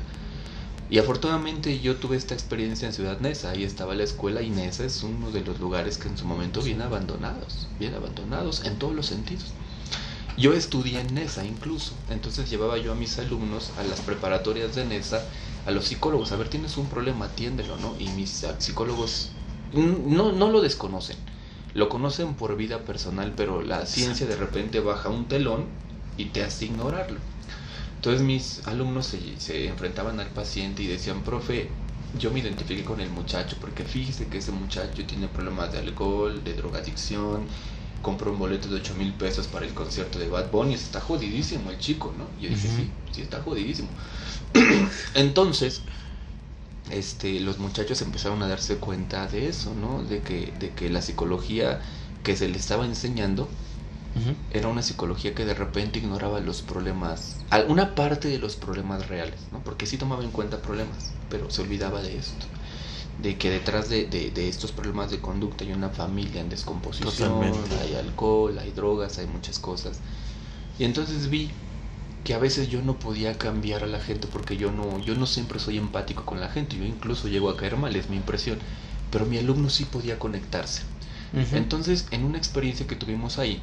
Y afortunadamente yo tuve esta experiencia en Ciudad Neza. Ahí estaba la escuela, y Neza es uno de los lugares que en su momento bien abandonados en todos los sentidos. Yo estudié en Neza incluso, entonces llevaba yo a mis alumnos a las preparatorias de Neza, a los psicólogos, a ver, tienes un problema, atiéndelo, ¿no? Y mis psicólogos no lo desconocen, lo conocen por vida personal, pero la ciencia de repente baja un telón y te hace ignorarlo. Entonces mis alumnos se enfrentaban al paciente y decían, profe, yo me identifiqué con el muchacho porque fíjese que ese muchacho tiene problemas de alcohol, de drogadicción, compró un boleto de 8,000 pesos para el concierto de Bad Bunny, está jodidísimo el chico, ¿no? Y yo dije, sí está jodidísimo. Entonces, los muchachos empezaron a darse cuenta de eso, ¿no? De que la psicología que se les estaba enseñando era una psicología que de repente ignoraba los problemas, una parte de los problemas reales, ¿no? Porque sí tomaba en cuenta problemas, pero se olvidaba de esto, de que detrás de estos problemas de conducta hay una familia en descomposición. Totalmente. Hay alcohol, hay drogas, hay muchas cosas. Y entonces vi que a veces yo no podía cambiar a la gente porque yo no siempre soy empático con la gente, yo incluso llego a caer mal, es mi impresión, pero mi alumno sí podía conectarse. Entonces, en una experiencia que tuvimos ahí,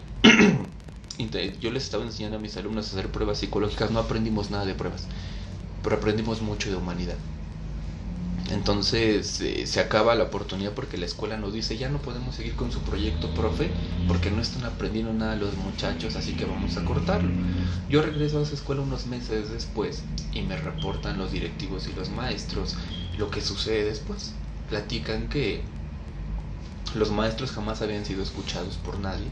yo les estaba enseñando a mis alumnos a hacer pruebas psicológicas. No aprendimos nada de pruebas, pero aprendimos mucho de humanidad. Entonces se acaba la oportunidad porque la escuela nos dice, ya no podemos seguir con su proyecto, profe, porque no están aprendiendo nada los muchachos, así que vamos a cortarlo. Yo regreso a esa escuela unos meses después y me reportan los directivos y los maestros lo que sucede después. Platican que los maestros jamás habían sido escuchados por nadie,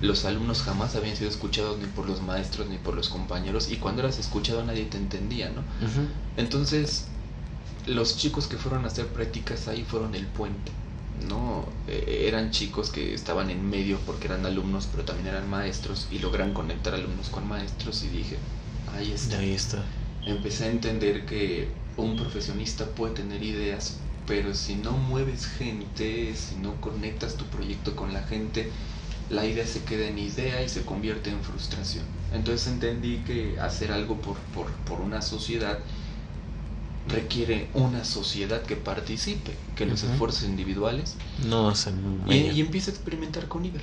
los alumnos jamás habían sido escuchados ni por los maestros ni por los compañeros, y cuando eras escuchado nadie te entendía, ¿no? Entonces los chicos que fueron a hacer prácticas ahí fueron el puente, ¿no? Eran chicos que estaban en medio porque eran alumnos pero también eran maestros, y logran conectar alumnos con maestros, y dije, ahí está. Empecé a entender que un profesionista puede tener ideas, pero si no mueves gente, si no conectas tu proyecto con la gente, la idea se queda en idea y se convierte en frustración. Entonces entendí que hacer algo por una sociedad requiere una sociedad que participe, que los esfuerzos individuales no hacen. Y empiezo a experimentar con Iber.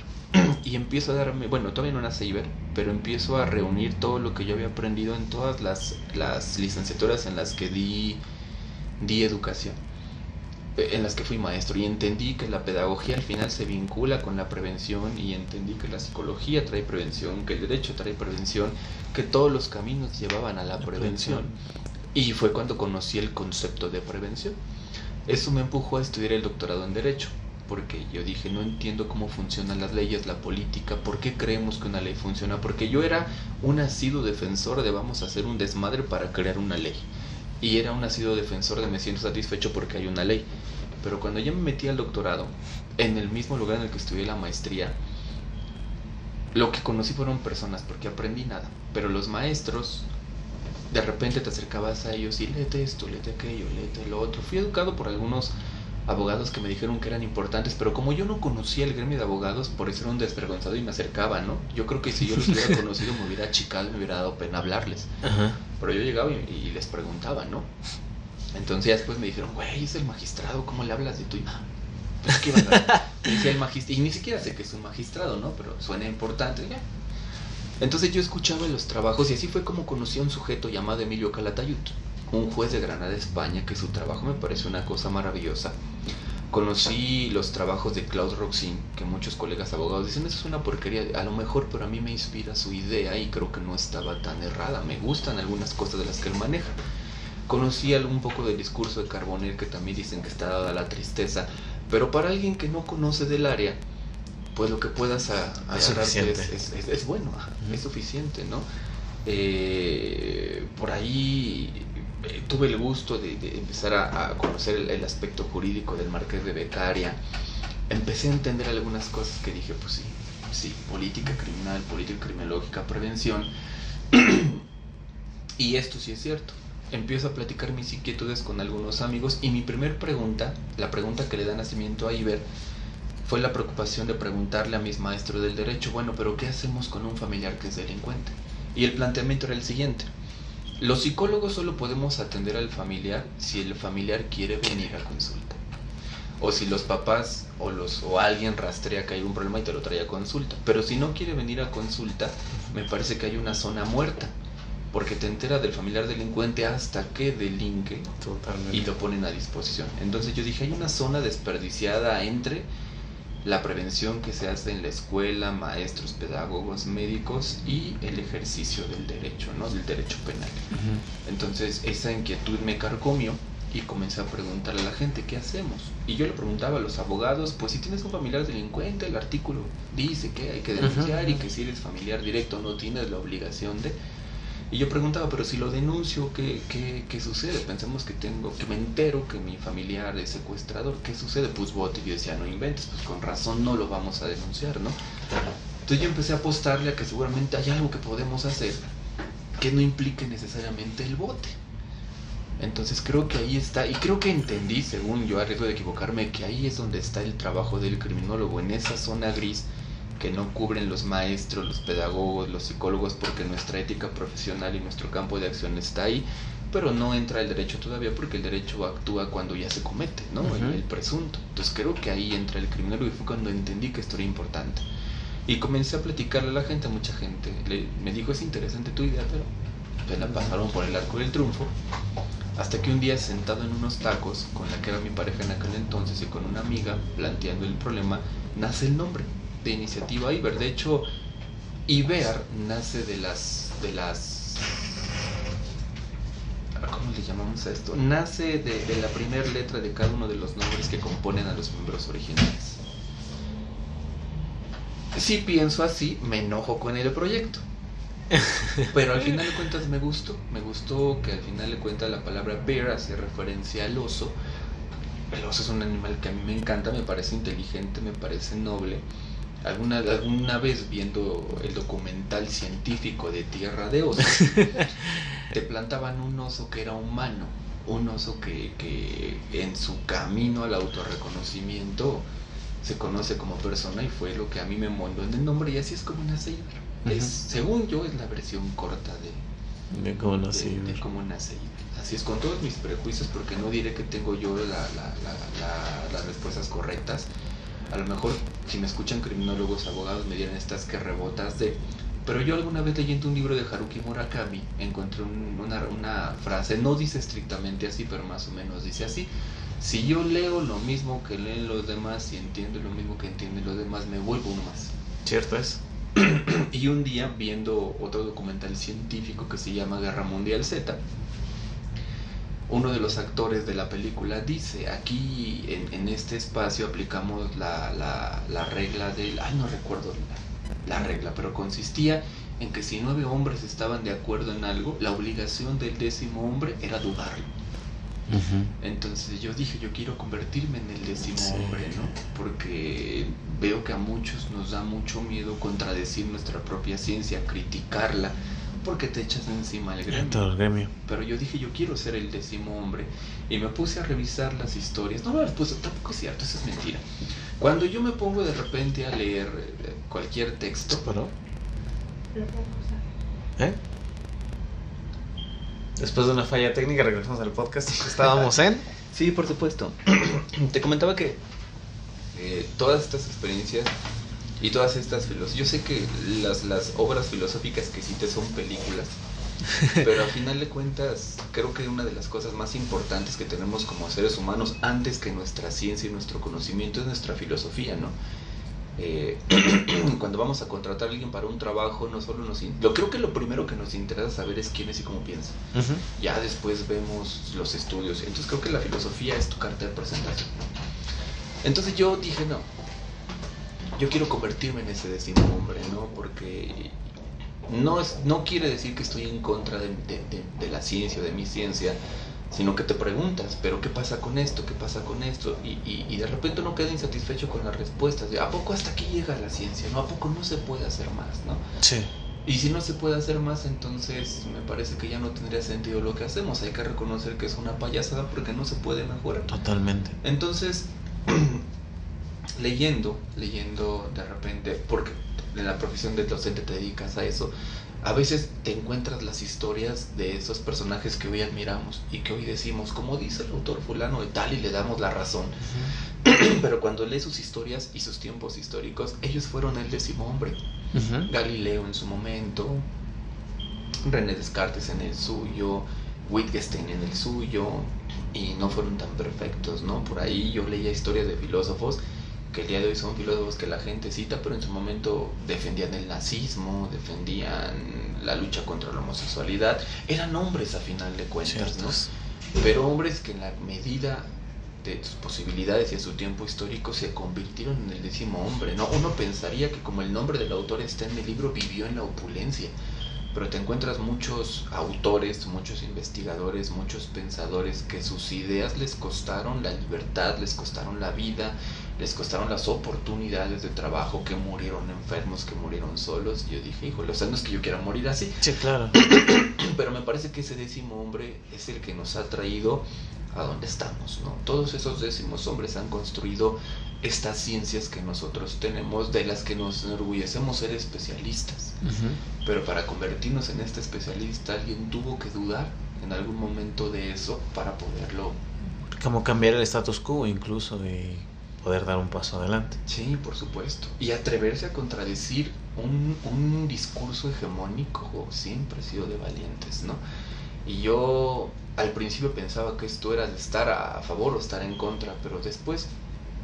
Y empiezo a darme, bueno, todavía no nace Iber, pero empiezo a reunir todo lo que yo había aprendido en todas las licenciaturas en las que di educación, en las que fui maestro, y entendí que la pedagogía al final se vincula con la prevención, y entendí que la psicología trae prevención, que el derecho trae prevención, que todos los caminos llevaban a la prevención. Y fue cuando conocí el concepto de prevención. Eso me empujó a estudiar el doctorado en Derecho, porque yo dije, no entiendo cómo funcionan las leyes, la política, ¿por qué creemos que una ley funciona? Porque yo era un asiduo defensor de vamos a hacer un desmadre para crear una ley, y era un asiduo defensor de me siento satisfecho porque hay una ley. Pero cuando ya me metí al doctorado, en el mismo lugar en el que estudié la maestría, lo que conocí fueron personas, porque aprendí nada, pero los maestros, de repente te acercabas a ellos y léete esto, léete aquello, léete lo otro. Fui educado por algunos abogados que me dijeron que eran importantes, pero como yo no conocía el gremio de abogados, por eso era un desvergonzado y me acercaba, ¿no? Yo creo que si yo los hubiera conocido me hubiera achicado, me hubiera dado pena hablarles. Pero yo llegaba y les preguntaba, ¿no? Entonces después me dijeron, güey, es el magistrado, ¿cómo le hablas de tu hija? Pues qué verdad. Me decía el magistrado, y ni siquiera sé que es un magistrado, ¿no? Pero suena importante, ya. Entonces yo escuchaba los trabajos, y así fue como conocí a un sujeto llamado Emilio Calatayud, un juez de Granada, España, que su trabajo me pareció una cosa maravillosa. Conocí los trabajos de Claude Roxin, que muchos colegas abogados dicen, eso es una porquería, a lo mejor, pero a mí me inspira su idea y creo que no estaba tan errada, me gustan algunas cosas de las que él maneja. Conocí un poco del discurso de Carbonell, que también dicen que está dada la tristeza, pero para alguien que no conoce del área, pues lo que puedas agarrarte es bueno, es suficiente, ¿no? Por ahí tuve el gusto de empezar a conocer el aspecto jurídico del Marqués de Beccaria. Empecé a entender algunas cosas que dije, pues sí, política criminal, política criminológica, prevención. Y esto sí es cierto. Empiezo a platicar mis inquietudes con algunos amigos, y mi primer pregunta, la pregunta que le da nacimiento a Iber, fue la preocupación de preguntarle a mis maestros del derecho, bueno, pero ¿qué hacemos con un familiar que es delincuente? Y el planteamiento era el siguiente: los psicólogos solo podemos atender al familiar si el familiar quiere venir a consulta, o si los papás o alguien rastrea que hay un problema y te lo trae a consulta. Pero si no quiere venir a consulta, me parece que hay una zona muerta, porque te entera del familiar delincuente hasta que delinque. Totalmente. Y lo ponen a disposición. Entonces yo dije, hay una zona desperdiciada entre la prevención que se hace en la escuela, maestros, pedagogos, médicos, y el ejercicio del derecho, ¿no? Del derecho penal. Entonces esa inquietud me carcomió y comencé a preguntarle a la gente, ¿qué hacemos? Y yo le preguntaba a los abogados, pues si tienes un familiar delincuente, el artículo dice que hay que denunciar, y que si eres familiar directo no tienes la obligación de... Y yo preguntaba, pero si lo denuncio, ¿qué sucede? Pensemos que me entero que mi familiar es secuestrador, ¿qué sucede? Pues bote. Y yo decía, no inventes, pues con razón no lo vamos a denunciar, ¿no? Entonces yo empecé a apostarle a que seguramente hay algo que podemos hacer que no implique necesariamente el bote. Entonces creo que ahí está, y creo que entendí, según yo, a riesgo de equivocarme, que ahí es donde está el trabajo del criminólogo, en esa zona gris que no cubren los maestros, los pedagogos, los psicólogos, porque nuestra ética profesional y nuestro campo de acción está ahí, pero no entra el derecho todavía, porque el derecho actúa cuando ya se comete, ¿no? El presunto. Entonces creo que ahí entra el criminólogo, y fue cuando entendí que esto era importante. Y comencé a platicarle a la gente, a mucha gente. Me dijo, es interesante tu idea, pero me la pasaron por el arco del triunfo. Hasta que un día, sentado en unos tacos con la que era mi pareja en aquel entonces y con una amiga planteando el problema, nace el nombre de Iniciativa Iber. De hecho, Iber nace de las ¿cómo le llamamos a esto? Nace de la primera letra de cada uno de los nombres que componen a los miembros originales. Si pienso así, me enojo con el proyecto. Pero al final de cuentas me gustó que al final de cuentas la palabra bear hace referencia al oso. El oso es un animal que a mí me encanta, me parece inteligente, me parece noble. Alguna vez viendo el documental científico de Tierra de Osos, te plantaban un oso que era humano, un oso que en su camino al autorreconocimiento se conoce como persona, y fue lo que a mí me moló en el nombre, y así es como nace Iber. Según yo, es la versión corta de cómo nace Iber. Así es, con todos mis prejuicios, porque no diré que tengo yo las respuestas correctas. A lo mejor, si me escuchan criminólogos, abogados, me dirán estas que rebotas de... Pero yo alguna vez leyendo un libro de Haruki Murakami encontré una frase, no dice estrictamente así, pero más o menos dice así: si yo leo lo mismo que leen los demás y entiendo lo mismo que entienden los demás, me vuelvo uno más. Cierto es. Y un día, viendo otro documental científico que se llama Guerra Mundial Z, uno de los actores de la película dice, aquí en este espacio aplicamos la regla del... Ay, no recuerdo la regla, pero consistía en que si 9 hombres estaban de acuerdo en algo, la obligación del 10º hombre era dudarlo. Entonces yo dije, yo quiero convertirme en el 10º hombre, ¿no? Porque veo que a muchos nos da mucho miedo contradecir nuestra propia ciencia, criticarla, porque te echas encima el gremio. Pero yo dije, yo quiero ser el 10º hombre, y me puse a revisar las historias. No, pues tampoco es cierto, eso es mentira. Cuando yo me pongo de repente a leer cualquier texto... ¿Pero? Después de una falla técnica regresamos al podcast. ¿Estábamos en? Sí, por supuesto. Te comentaba que todas estas experiencias y todas estas filosofías, yo sé que las obras filosóficas que cites son películas, pero al final de cuentas creo que una de las cosas más importantes que tenemos como seres humanos, antes que nuestra ciencia y nuestro conocimiento, es nuestra filosofía, ¿no? Cuando vamos a contratar a alguien para un trabajo, no solo creo que lo primero que nos interesa saber es quién es y cómo piensa. Ya después vemos los estudios. Entonces creo que la filosofía es tu carta de presentación. Entonces yo dije, no, yo quiero convertirme en ese 10º hombre, ¿no? Porque no quiere decir que estoy en contra de la ciencia o de mi ciencia, sino que te preguntas, pero ¿qué pasa con esto? ¿Qué pasa con esto? Y de repente uno queda insatisfecho con las respuestas. ¿A poco hasta aquí llega la ciencia? ¿No? ¿A poco no se puede hacer más? ¿No? Sí. Y si no se puede hacer más, entonces me parece que ya no tendría sentido lo que hacemos. Hay que reconocer que es una payasada porque no se puede mejorar. Totalmente. Entonces, leyendo de repente, porque en la profesión de docente te dedicas a eso, a veces te encuentras las historias de esos personajes que hoy admiramos y que hoy decimos, como dice el autor fulano de tal, y le damos la razón. Pero cuando lees sus historias y sus tiempos históricos, ellos fueron el 10º hombre. Galileo en su momento, René Descartes en el suyo, Wittgenstein en el suyo, y no fueron tan perfectos, ¿no? Por ahí yo leía historias de filósofos que el día de hoy son filósofos que la gente cita, pero en su momento defendían el nazismo, defendían la lucha contra la homosexualidad. Eran hombres a final de cuentas, ¿no? Pero hombres que en la medida de sus posibilidades y de su tiempo histórico se convirtieron en el 10º hombre, ¿no? Uno pensaría que como el nombre del autor está en el libro, vivió en la opulencia, pero te encuentras muchos autores, muchos investigadores, muchos pensadores que sus ideas les costaron la libertad, les costaron la vida, les costaron las oportunidades de trabajo, que murieron enfermos, que murieron solos. Y yo dije, híjole, o sea, no es que yo quiera morir así. Sí, claro. Pero me parece que ese 10º hombre es el que nos ha traído a donde estamos, ¿no? Todos esos 10º hombres han construido estas ciencias que nosotros tenemos, de las que nos enorgullecemos ser especialistas. Pero para convertirnos en este especialista, alguien tuvo que dudar en algún momento de eso para poderlo... Como cambiar el status quo incluso, de poder dar un paso adelante. Sí, por supuesto. Y atreverse a contradecir un discurso hegemónico siempre ha sido de valientes, ¿no? Y yo al principio pensaba que esto era de estar a favor o estar en contra, pero después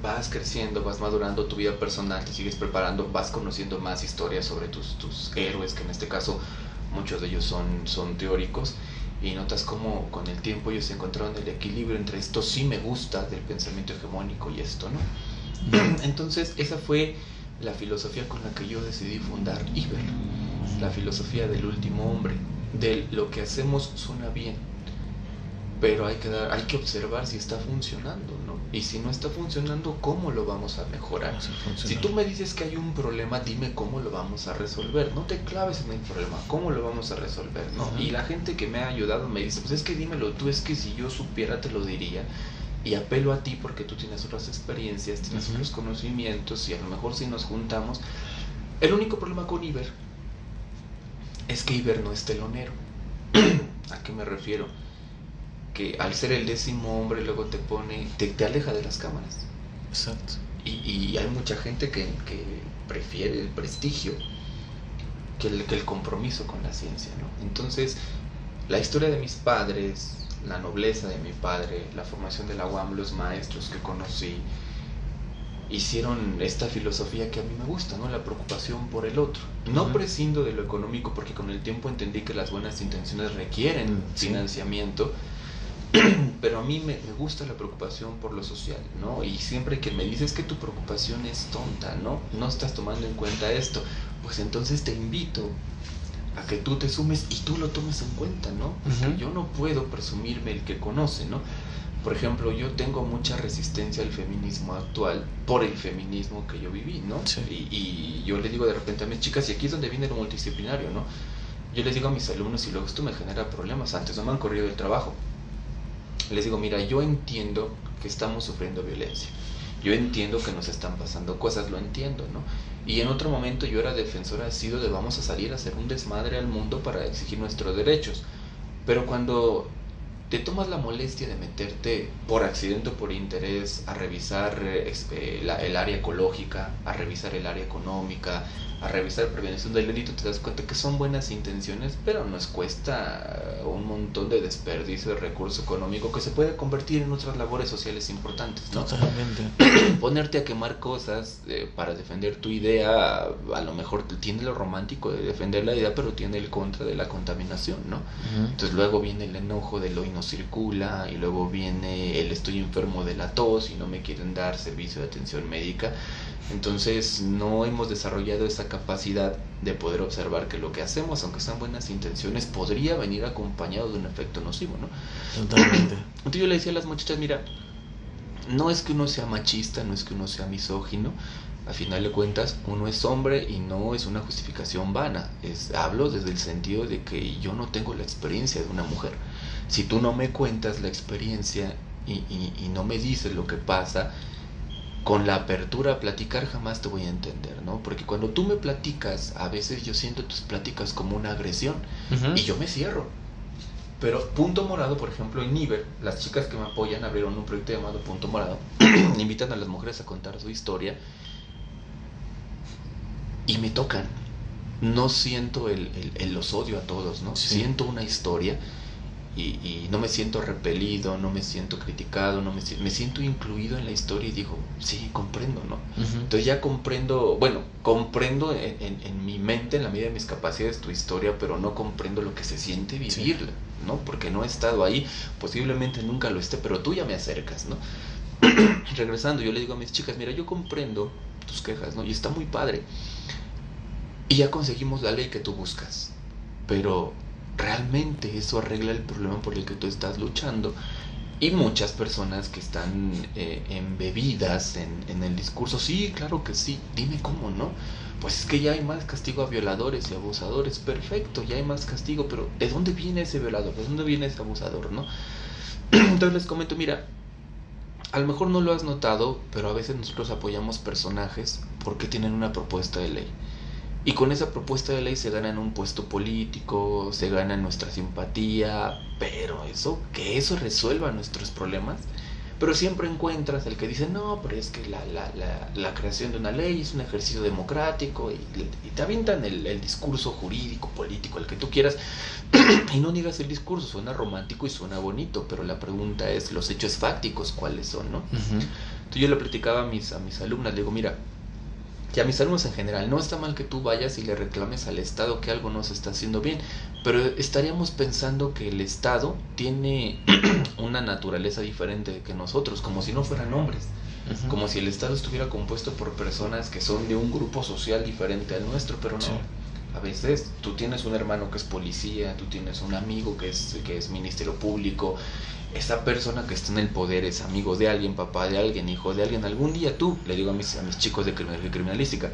vas creciendo, vas madurando tu vida personal, te sigues preparando, vas conociendo más historias sobre tus héroes, que en este caso muchos de ellos son teóricos, y notas cómo con el tiempo ellos encontraron el equilibrio entre esto sí me gusta del pensamiento hegemónico y esto no. Entonces esa fue la filosofía con la que yo decidí fundar Iber, la filosofía del último hombre, de lo que hacemos suena bien, pero hay que observar si está funcionando, ¿no? Y si no está funcionando, ¿cómo lo vamos a mejorar? Si tú me dices que hay un problema, dime cómo lo vamos a resolver. No te claves en el problema, ¿cómo lo vamos a resolver? ¿No? Y la gente que me ha ayudado me dice, pues es que dímelo tú, es que si yo supiera te lo diría. Y apelo a ti porque tú tienes otras experiencias, tienes otros conocimientos, y a lo mejor si nos juntamos. El único problema con Iber es que Iber no es telonero. ¿A qué me refiero? Que al ser el 10º hombre luego te aleja de las cámaras. Exacto. Y hay mucha gente que prefiere el prestigio que el compromiso con la ciencia, ¿no? Entonces, la historia de mis padres, la nobleza de mi padre, la formación de la UAM, los maestros que conocí, hicieron esta filosofía que a mí me gusta, ¿no? La preocupación por el otro. No prescindo de lo económico, porque con el tiempo entendí que las buenas intenciones requieren financiamiento, pero a mí me gusta la preocupación por lo social, ¿no? Y siempre que me dices que tu preocupación es tonta, ¿no? No estás tomando en cuenta esto, pues entonces te invito a que tú te sumes y tú lo tomes en cuenta, ¿no? Porque yo no puedo presumirme el que conoce, ¿no? Por ejemplo, yo tengo mucha resistencia al feminismo actual por el feminismo que yo viví, ¿no? Sí. Y yo le digo de repente a mis chicas, y aquí es donde viene lo multidisciplinario, ¿no? Yo les digo a mis alumnos, y luego esto me genera problemas, antes no me han corrido del trabajo. Les digo, mira, yo entiendo que estamos sufriendo violencia, yo entiendo que nos están pasando cosas, lo entiendo, ¿no? Y en otro momento yo era defensora así de vamos a salir a hacer un desmadre al mundo para exigir nuestros derechos. Pero cuando te tomas la molestia de meterte por accidente o por interés a revisar el área ecológica, a revisar el área económica, a revisar prevención del delito, te das cuenta que son buenas intenciones, pero nos cuesta un montón de desperdicio de recurso económico que se puede convertir en otras labores sociales importantes, ¿no? Totalmente. Ponerte a quemar cosas para defender tu idea, a lo mejor tiene lo romántico de defender la idea, pero tiene el contra de la contaminación, ¿no? Entonces luego viene el enojo del hoy no circula, y luego viene el estoy enfermo de la tos y no me quieren dar servicio de atención médica. Entonces no hemos desarrollado esa capacidad de poder observar que lo que hacemos, aunque sean buenas intenciones, podría venir acompañado de un efecto nocivo, ¿no? Totalmente. Entonces yo le decía a las muchachas, mira, no es que uno sea machista, no es que uno sea misógino, a final de cuentas uno es hombre y no es una justificación vana, hablo desde el sentido de que yo no tengo la experiencia de una mujer. Si tú no me cuentas la experiencia y no me dices lo que pasa, con la apertura a platicar jamás te voy a entender, ¿no? Porque cuando tú me platicas, a veces yo siento tus pláticas como una agresión y yo me cierro. Pero Punto Morado, por ejemplo, en Iber, las chicas que me apoyan abrieron un proyecto llamado Punto Morado, invitan a las mujeres a contar su historia y me tocan. No siento los odio a todos, ¿no? Sí. Siento una historia y no me siento repelido, no me siento criticado, me siento incluido en la historia y digo, sí, comprendo, ¿no? Entonces ya comprendo en mi mente, en la medida de mis capacidades, tu historia, pero no comprendo lo que se siente vivirla, ¿no? Porque no he estado ahí, posiblemente nunca lo esté, pero tú ya me acercas, ¿no? Regresando, yo le digo a mis chicas, mira, yo comprendo tus quejas, ¿no? Y está muy padre. Y ya conseguimos la ley que tú buscas, pero realmente eso arregla el problema por el que tú estás luchando. Y muchas personas que están embebidas en el discurso, sí, claro que sí, dime cómo, ¿no? Pues es que ya hay más castigo a violadores y abusadores, perfecto, ya hay más castigo, pero ¿de dónde viene ese violador? ¿De dónde viene ese abusador, no? Entonces les comento, mira, a lo mejor no lo has notado, pero a veces nosotros apoyamos personajes porque tienen una propuesta de ley. Y con esa propuesta de ley se ganan un puesto político, se ganan nuestra simpatía, pero que eso resuelva nuestros problemas. Pero siempre encuentras el que dice, no, pero es que la creación de una ley es un ejercicio democrático, y te avientan el discurso jurídico, político, el que tú quieras, y no digas el discurso, suena romántico y suena bonito, pero la pregunta es, los hechos fácticos, ¿cuáles son, no? Entonces yo le platicaba a mis alumnas, le digo, mira, y a mis alumnos en general, no está mal que tú vayas y le reclames al Estado que algo no se está haciendo bien, pero estaríamos pensando que el Estado tiene una naturaleza diferente que nosotros, como si no fueran hombres, como si el Estado estuviera compuesto por personas que son de un grupo social diferente al nuestro, pero no. Sí. A veces tú tienes un hermano que es policía, tú tienes un amigo que es ministerio público. Esa persona que está en el poder es amigo de alguien, papá de alguien, hijo de alguien. Algún día tú, le digo a mis chicos de criminalística,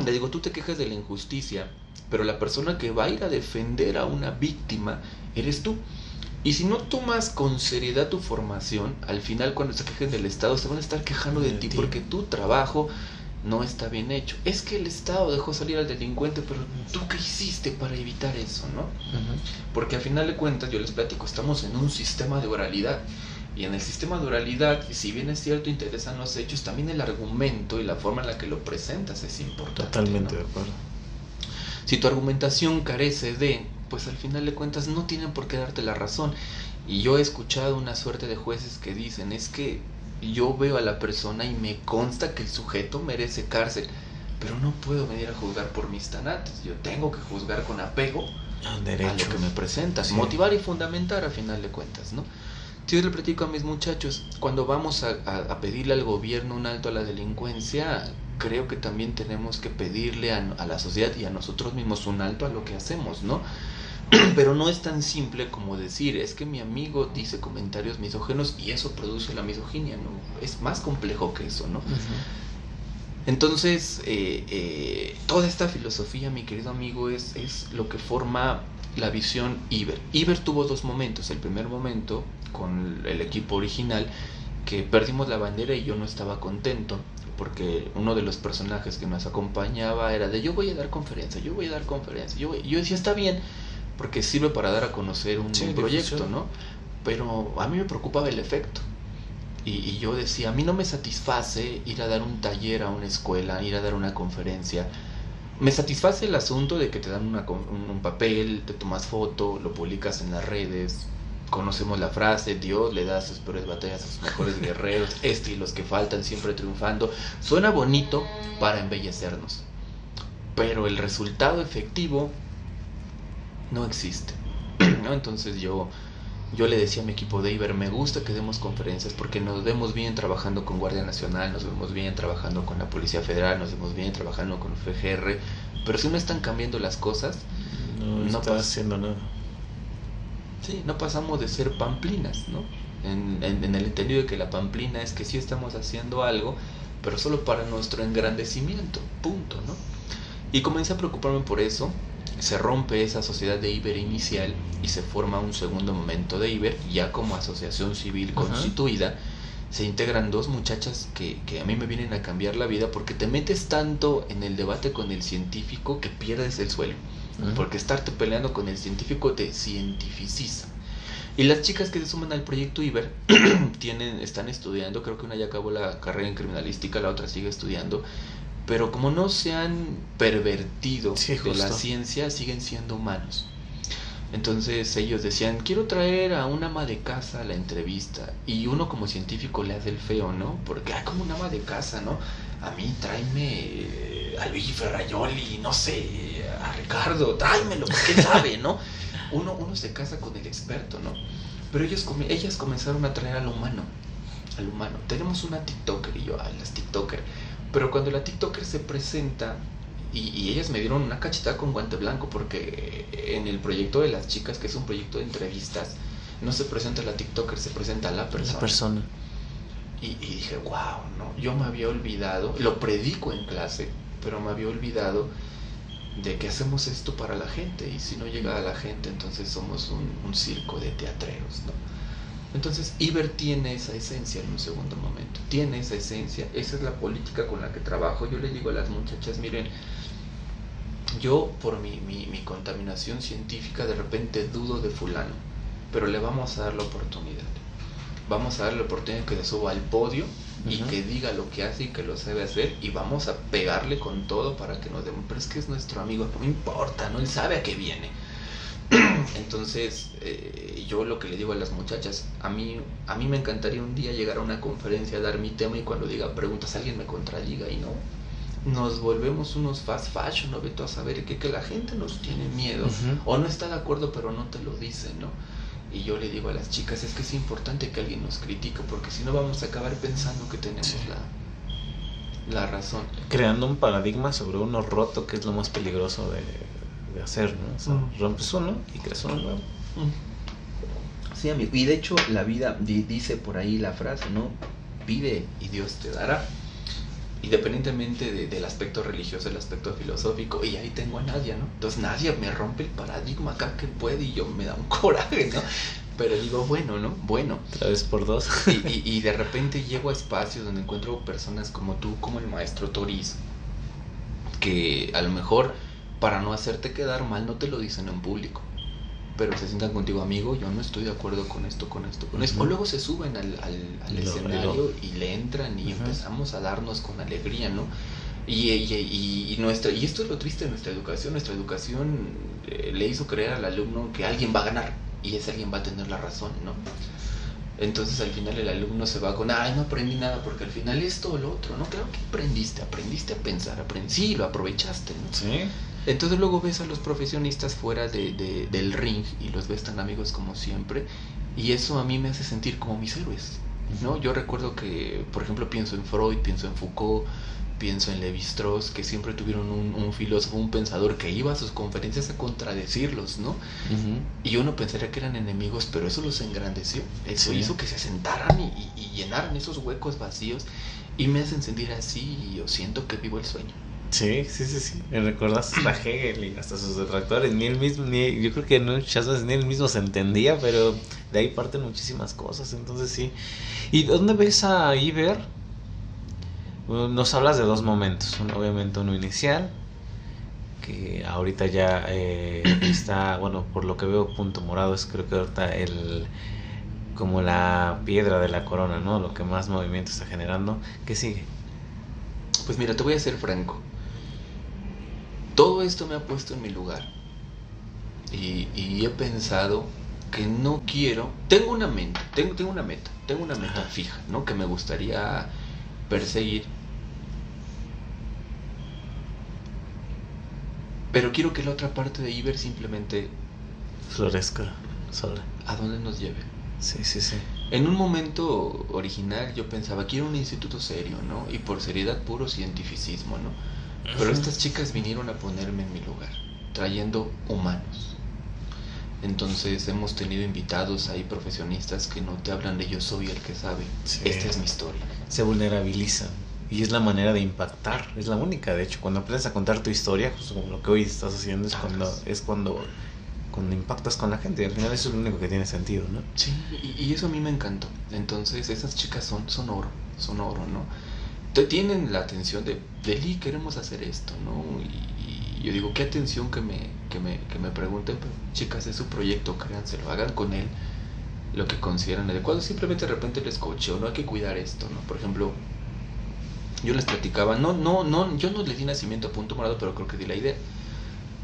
le digo, tú te quejas de la injusticia, pero la persona que va a ir a defender a una víctima eres tú. Y si no tomas con seriedad tu formación, al final cuando se quejen del Estado se van a estar quejando de ti porque tu trabajo no está bien hecho. Es que el Estado dejó salir al delincuente, pero ¿tú qué hiciste para evitar eso, no? Porque al final de cuentas, yo les platico, estamos en un sistema de oralidad. Y en el sistema de oralidad, si bien es cierto, interesan los hechos, también el argumento y la forma en la que lo presentas es importante. Totalmente, ¿no? de acuerdo. Si tu argumentación carece de, pues al final de cuentas no tienen por qué darte la razón. Y yo he escuchado una suerte de jueces que dicen, es que yo veo a la persona y me consta que el sujeto merece cárcel, pero no puedo venir a juzgar por mis tanates. Yo tengo que juzgar con apego a lo que me presentas, sí. Motivar y fundamentar a final de cuentas, ¿no? Si yo le platico a mis muchachos, cuando vamos a pedirle al gobierno un alto a la delincuencia, creo que también tenemos que pedirle a la sociedad y a nosotros mismos un alto a lo que hacemos, ¿no? Pero no es tan simple como decir, es que mi amigo dice comentarios misóginos y eso produce la misoginia, ¿no? Es más complejo que eso, ¿no? Entonces, toda esta filosofía, mi querido amigo, es lo que forma la visión Iber. Iber tuvo dos momentos. El primer momento, con el equipo original, que perdimos la bandera y yo no estaba contento, porque uno de los personajes que nos acompañaba era de yo voy a dar conferencia. Yo decía, está bien, porque sirve para dar a conocer un proyecto, ¿no? Pero a mí me preocupaba el efecto. Y yo decía, a mí no me satisface ir a dar un taller a una escuela, ir a dar una conferencia. Me satisface el asunto de que te dan un papel, te tomas foto, lo publicas en las redes, conocemos la frase, Dios le da sus peores batallas a sus mejores guerreros, y los que faltan siempre triunfando. Suena bonito para embellecernos, pero el resultado efectivo no existe, ¿no? Entonces yo le decía a mi equipo de Iber, me gusta que demos conferencias porque nos vemos bien trabajando con Guardia Nacional, nos vemos bien trabajando con la Policía Federal, nos vemos bien trabajando con FGR, pero si no están cambiando las cosas, no está haciendo nada. Sí, no pasamos de ser pamplinas, ¿no? En el entendido de que la pamplina es que sí estamos haciendo algo, pero solo para nuestro engrandecimiento, punto, ¿no? Y comencé a preocuparme por eso. Se rompe esa sociedad de Iber inicial y se forma un segundo momento de Iber, ya como asociación civil constituida, se integran dos muchachas que a mí me vienen a cambiar la vida, porque te metes tanto en el debate con el científico que pierdes el suelo. Porque estarte peleando con el científico te cientificiza. Y las chicas que se suman al proyecto Iber están estudiando, creo que una ya acabó la carrera en criminalística, la otra sigue estudiando, pero como no se han pervertido de la ciencia, siguen siendo humanos. Entonces ellos decían, quiero traer a una ama de casa a la entrevista. Y uno como científico le hace el feo, ¿no? Porque, como una ama de casa, ¿no? A mí tráeme a Luigi Ferraioli, no sé, a Ricardo, tráemelo, porque él sabe, ¿no? Uno se casa con el experto, ¿no? Pero ellas comenzaron a traer al humano. Tenemos una TikToker y yo, las TikToker. Pero cuando la TikToker se presenta... Y ellas me dieron una cachetada con guante blanco, porque en el proyecto de las chicas, que es un proyecto de entrevistas, no se presenta la TikToker, se presenta la persona. Y dije, wow, ¿no? Yo me había olvidado, lo predico en clase, pero me había olvidado de que hacemos esto para la gente, y si no llega a la gente, entonces somos un circo de teatreros, ¿no? Entonces Iber tiene esa esencia en un segundo momento, tiene esa esencia, esa es la política con la que trabajo. Yo les digo a las muchachas, miren, yo por mi contaminación científica de repente dudo de fulano, pero le vamos a dar la oportunidad. Vamos a darle la oportunidad que se suba al podio y que diga lo que hace y que lo sabe hacer, y vamos a pegarle con todo para que nos demos. Pero es que es nuestro amigo, no importa, ¿no? Él sabe a qué viene. Entonces, yo lo que le digo a las muchachas, a mí me encantaría un día llegar a una conferencia, dar mi tema, y cuando diga preguntas alguien me contradiga, y no, nos volvemos unos fast fashion, ¿no? Vete a saber que la gente nos tiene miedo, o no está de acuerdo pero no te lo dice, ¿no? Y yo le digo a las chicas, es que es importante que alguien nos critique, porque si no vamos a acabar pensando que tenemos la razón. Creando un paradigma sobre uno roto, que es lo más peligroso de hacer, ¿no? O sea, rompes uno y creas uno nuevo. Sí, amigo. Y de hecho la vida dice por ahí la frase, ¿no? Pide y Dios te dará. Independientemente del aspecto religioso, el aspecto filosófico. Y ahí tengo a Nadia, ¿no? Entonces Nadia me rompe el paradigma acá que puede, y yo me da un coraje, ¿no? Pero digo, bueno, ¿no? Bueno. Otra vez por dos. y de repente llego a espacios donde encuentro personas como tú, como el maestro Toriz, que a lo mejor, para no hacerte quedar mal, no te lo dicen en público, pero se sientan contigo, amigo, yo no estoy de acuerdo con esto. O luego se suben al escenario y le entran y empezamos a darnos con alegría, ¿no? Y esto es lo triste de nuestra educación. Nuestra educación le hizo creer al alumno que alguien va a ganar, y ese alguien va a tener la razón, ¿no? Entonces al final el alumno se va con, no aprendí nada, porque al final esto o lo otro, ¿no? Claro que aprendiste a pensar, sí, lo aprovechaste, ¿no? Sí. Entonces luego ves a los profesionistas fuera del ring y los ves tan amigos como siempre, y eso a mí me hace sentir como mis héroes, ¿no? Yo recuerdo que, por ejemplo, pienso en Freud, pienso en Foucault, pienso en Lévi-Strauss, que siempre tuvieron un filósofo, un pensador que iba a sus conferencias a contradecirlos, ¿no? Y uno pensaría que eran enemigos, pero eso los engrandeció, eso hizo que se sentaran y llenaran esos huecos vacíos, y me hacen sentir así, y yo siento que vivo el sueño. Sí. Me recordaste hasta Hegel y hasta sus detractores. Yo creo que en muchas veces ni él mismo se entendía, pero de ahí parten muchísimas cosas. Entonces sí. ¿Y dónde ves a Iber? Nos hablas de dos momentos. Obviamente uno inicial, que ahorita ya está, bueno, por lo que veo, punto morado. Es creo que ahorita como la piedra de la corona, ¿no? Lo que más movimiento está generando. ¿Qué sigue? Pues mira, te voy a ser franco. Todo esto me ha puesto en mi lugar, y he pensado que no quiero. Tengo una meta fija, ¿no? Que me gustaría perseguir, pero quiero que la otra parte de Iber simplemente florezca sola. ¿A dónde nos lleve? Sí. En un momento original yo pensaba que era un instituto serio, ¿no? Y por seriedad puro cientificismo, ¿no? Pero estas chicas vinieron a ponerme en mi lugar, trayendo humanos. Entonces hemos tenido invitados ahí, profesionistas que no te hablan de yo soy el que sabe, esta es mi historia. Se vulnerabilizan, y es la manera de impactar, es la única. De hecho, cuando aprendes a contar tu historia, justo como lo que hoy estás haciendo, es cuando cuando impactas con la gente. Y al final eso es lo único que tiene sentido, ¿no? Sí, y eso a mí me encantó. Entonces esas chicas son oro, ¿no? Tienen la atención de Lee, queremos hacer esto, ¿no? Y yo digo, qué atención que me pregunten, pero chicas, es su proyecto, créanselo, hagan con él lo que consideran adecuado. Simplemente de repente les coacheo, no hay que cuidar esto, ¿no? Por ejemplo, yo les platicaba, yo no les di nacimiento a Punto Morado, pero creo que di la idea.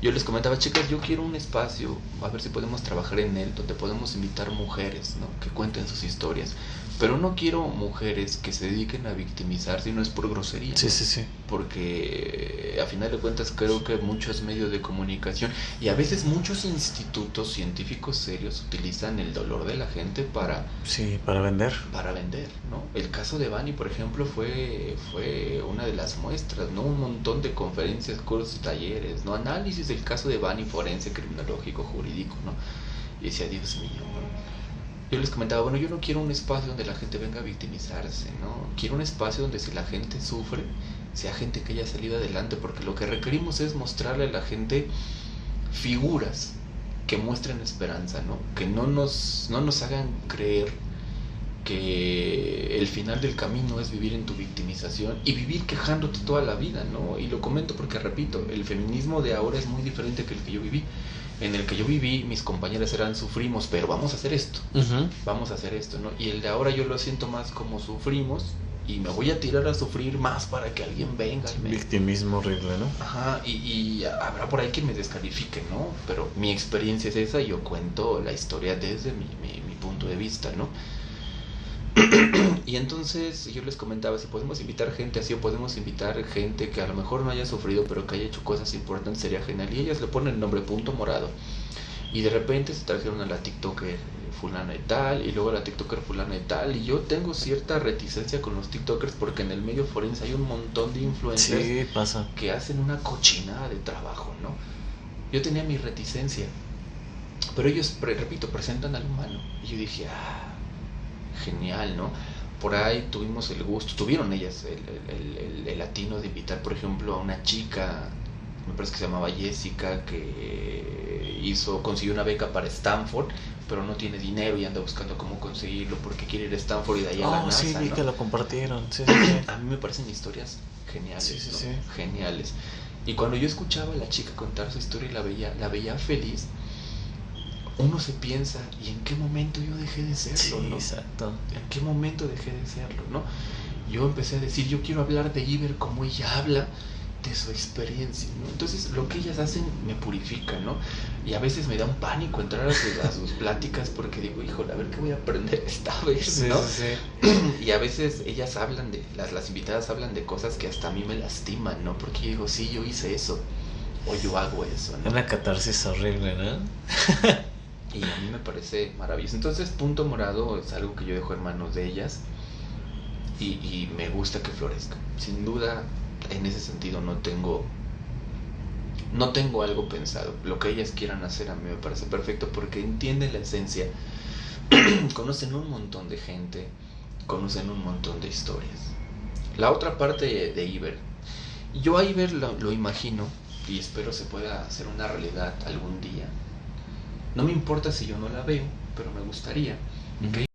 Yo les comentaba, chicas, yo quiero un espacio, a ver si podemos trabajar en él, donde podemos invitar mujeres, ¿no? Que cuenten sus historias. Pero no quiero mujeres que se dediquen a victimizar si no es por grosería. Sí, ¿no? sí, sí. Porque a final de cuentas creo que muchos medios de comunicación y a veces muchos institutos científicos serios utilizan el dolor de la gente para vender. Para vender, ¿no? El caso de Bani, por ejemplo, fue una de las muestras, ¿no? Un montón de conferencias, cursos y talleres, ¿no? Análisis del caso de Bani, forense, criminológico, jurídico, ¿no? Y decía, Dios mío, ¿no? Yo les comentaba, bueno, yo no quiero un espacio donde la gente venga a victimizarse, ¿no? Quiero un espacio donde si la gente sufre, sea gente que haya salido adelante, porque lo que requerimos es mostrarle a la gente figuras que muestren esperanza, ¿no? Que no nos hagan creer que el final del camino es vivir en tu victimización y vivir quejándote toda la vida, ¿no? Y lo comento porque, repito, el feminismo de ahora es muy diferente que el que yo viví. En el que yo viví, mis compañeras eran sufrimos, pero vamos a hacer esto, vamos a hacer esto, ¿no? Y el de ahora yo lo siento más como sufrimos y me voy a tirar a sufrir más para que alguien venga y me... Victimismo horrible, ¿no? Ajá, y habrá por ahí quien me descalifique, ¿no? Pero mi experiencia es esa y yo cuento la historia desde mi punto de vista, ¿no? Y entonces yo les comentaba, si podemos invitar gente así o podemos invitar gente que a lo mejor no haya sufrido pero que haya hecho cosas importantes, sería genial. Y ellas le ponen el nombre Punto Morado. Y de repente se trajeron a la TikToker fulana y tal, y luego a la TikToker fulana y tal. Y yo tengo cierta reticencia con los TikTokers porque en el medio forense hay un montón de influencers que hacen una cochinada de trabajo, ¿no? Yo tenía mi reticencia, pero ellos, repito, presentan al humano. Y yo dije, genial, ¿no? Por ahí tuvieron ellas el latino de invitar, por ejemplo, a una chica, me parece que se llamaba Jessica, que consiguió una beca para Stanford, pero no tiene dinero y anda buscando cómo conseguirlo porque quiere ir a Stanford y de ahí a la NASA, sí, vi, ¿no? que lo compartieron, sí. A mí me parecen historias geniales, sí, ¿no? sí. Geniales. Y cuando yo escuchaba a la chica contar su historia y la veía feliz, uno se piensa, ¿y en qué momento yo dejé de serlo? Sí, ¿no? exacto. ¿En qué momento dejé de serlo, no? Yo empecé a decir, yo quiero hablar de Iber como ella habla de su experiencia, ¿no? Entonces lo que ellas hacen me purifica, ¿no? Y a veces me da un pánico entrar a sus pláticas porque digo, híjole, a ver qué voy a aprender esta vez, ¿no? Sí. Y a veces ellas hablan las invitadas hablan de cosas que hasta a mí me lastiman, ¿no? Porque yo digo, sí, yo hice eso, o yo hago eso, ¿no? Una catarsis horrible, ¿no? Y a mí me parece maravilloso. Entonces, Punto Morado es algo que yo dejo en manos de ellas y me gusta que florezca. Sin duda, en ese sentido no tengo algo pensado. Lo que ellas quieran hacer a mí me parece perfecto porque entienden la esencia. Conocen un montón de gente, conocen un montón de historias. La otra parte de Iber. Yo a Iber lo imagino y espero se pueda hacer una realidad algún día. No me importa si yo no la veo, pero me gustaría que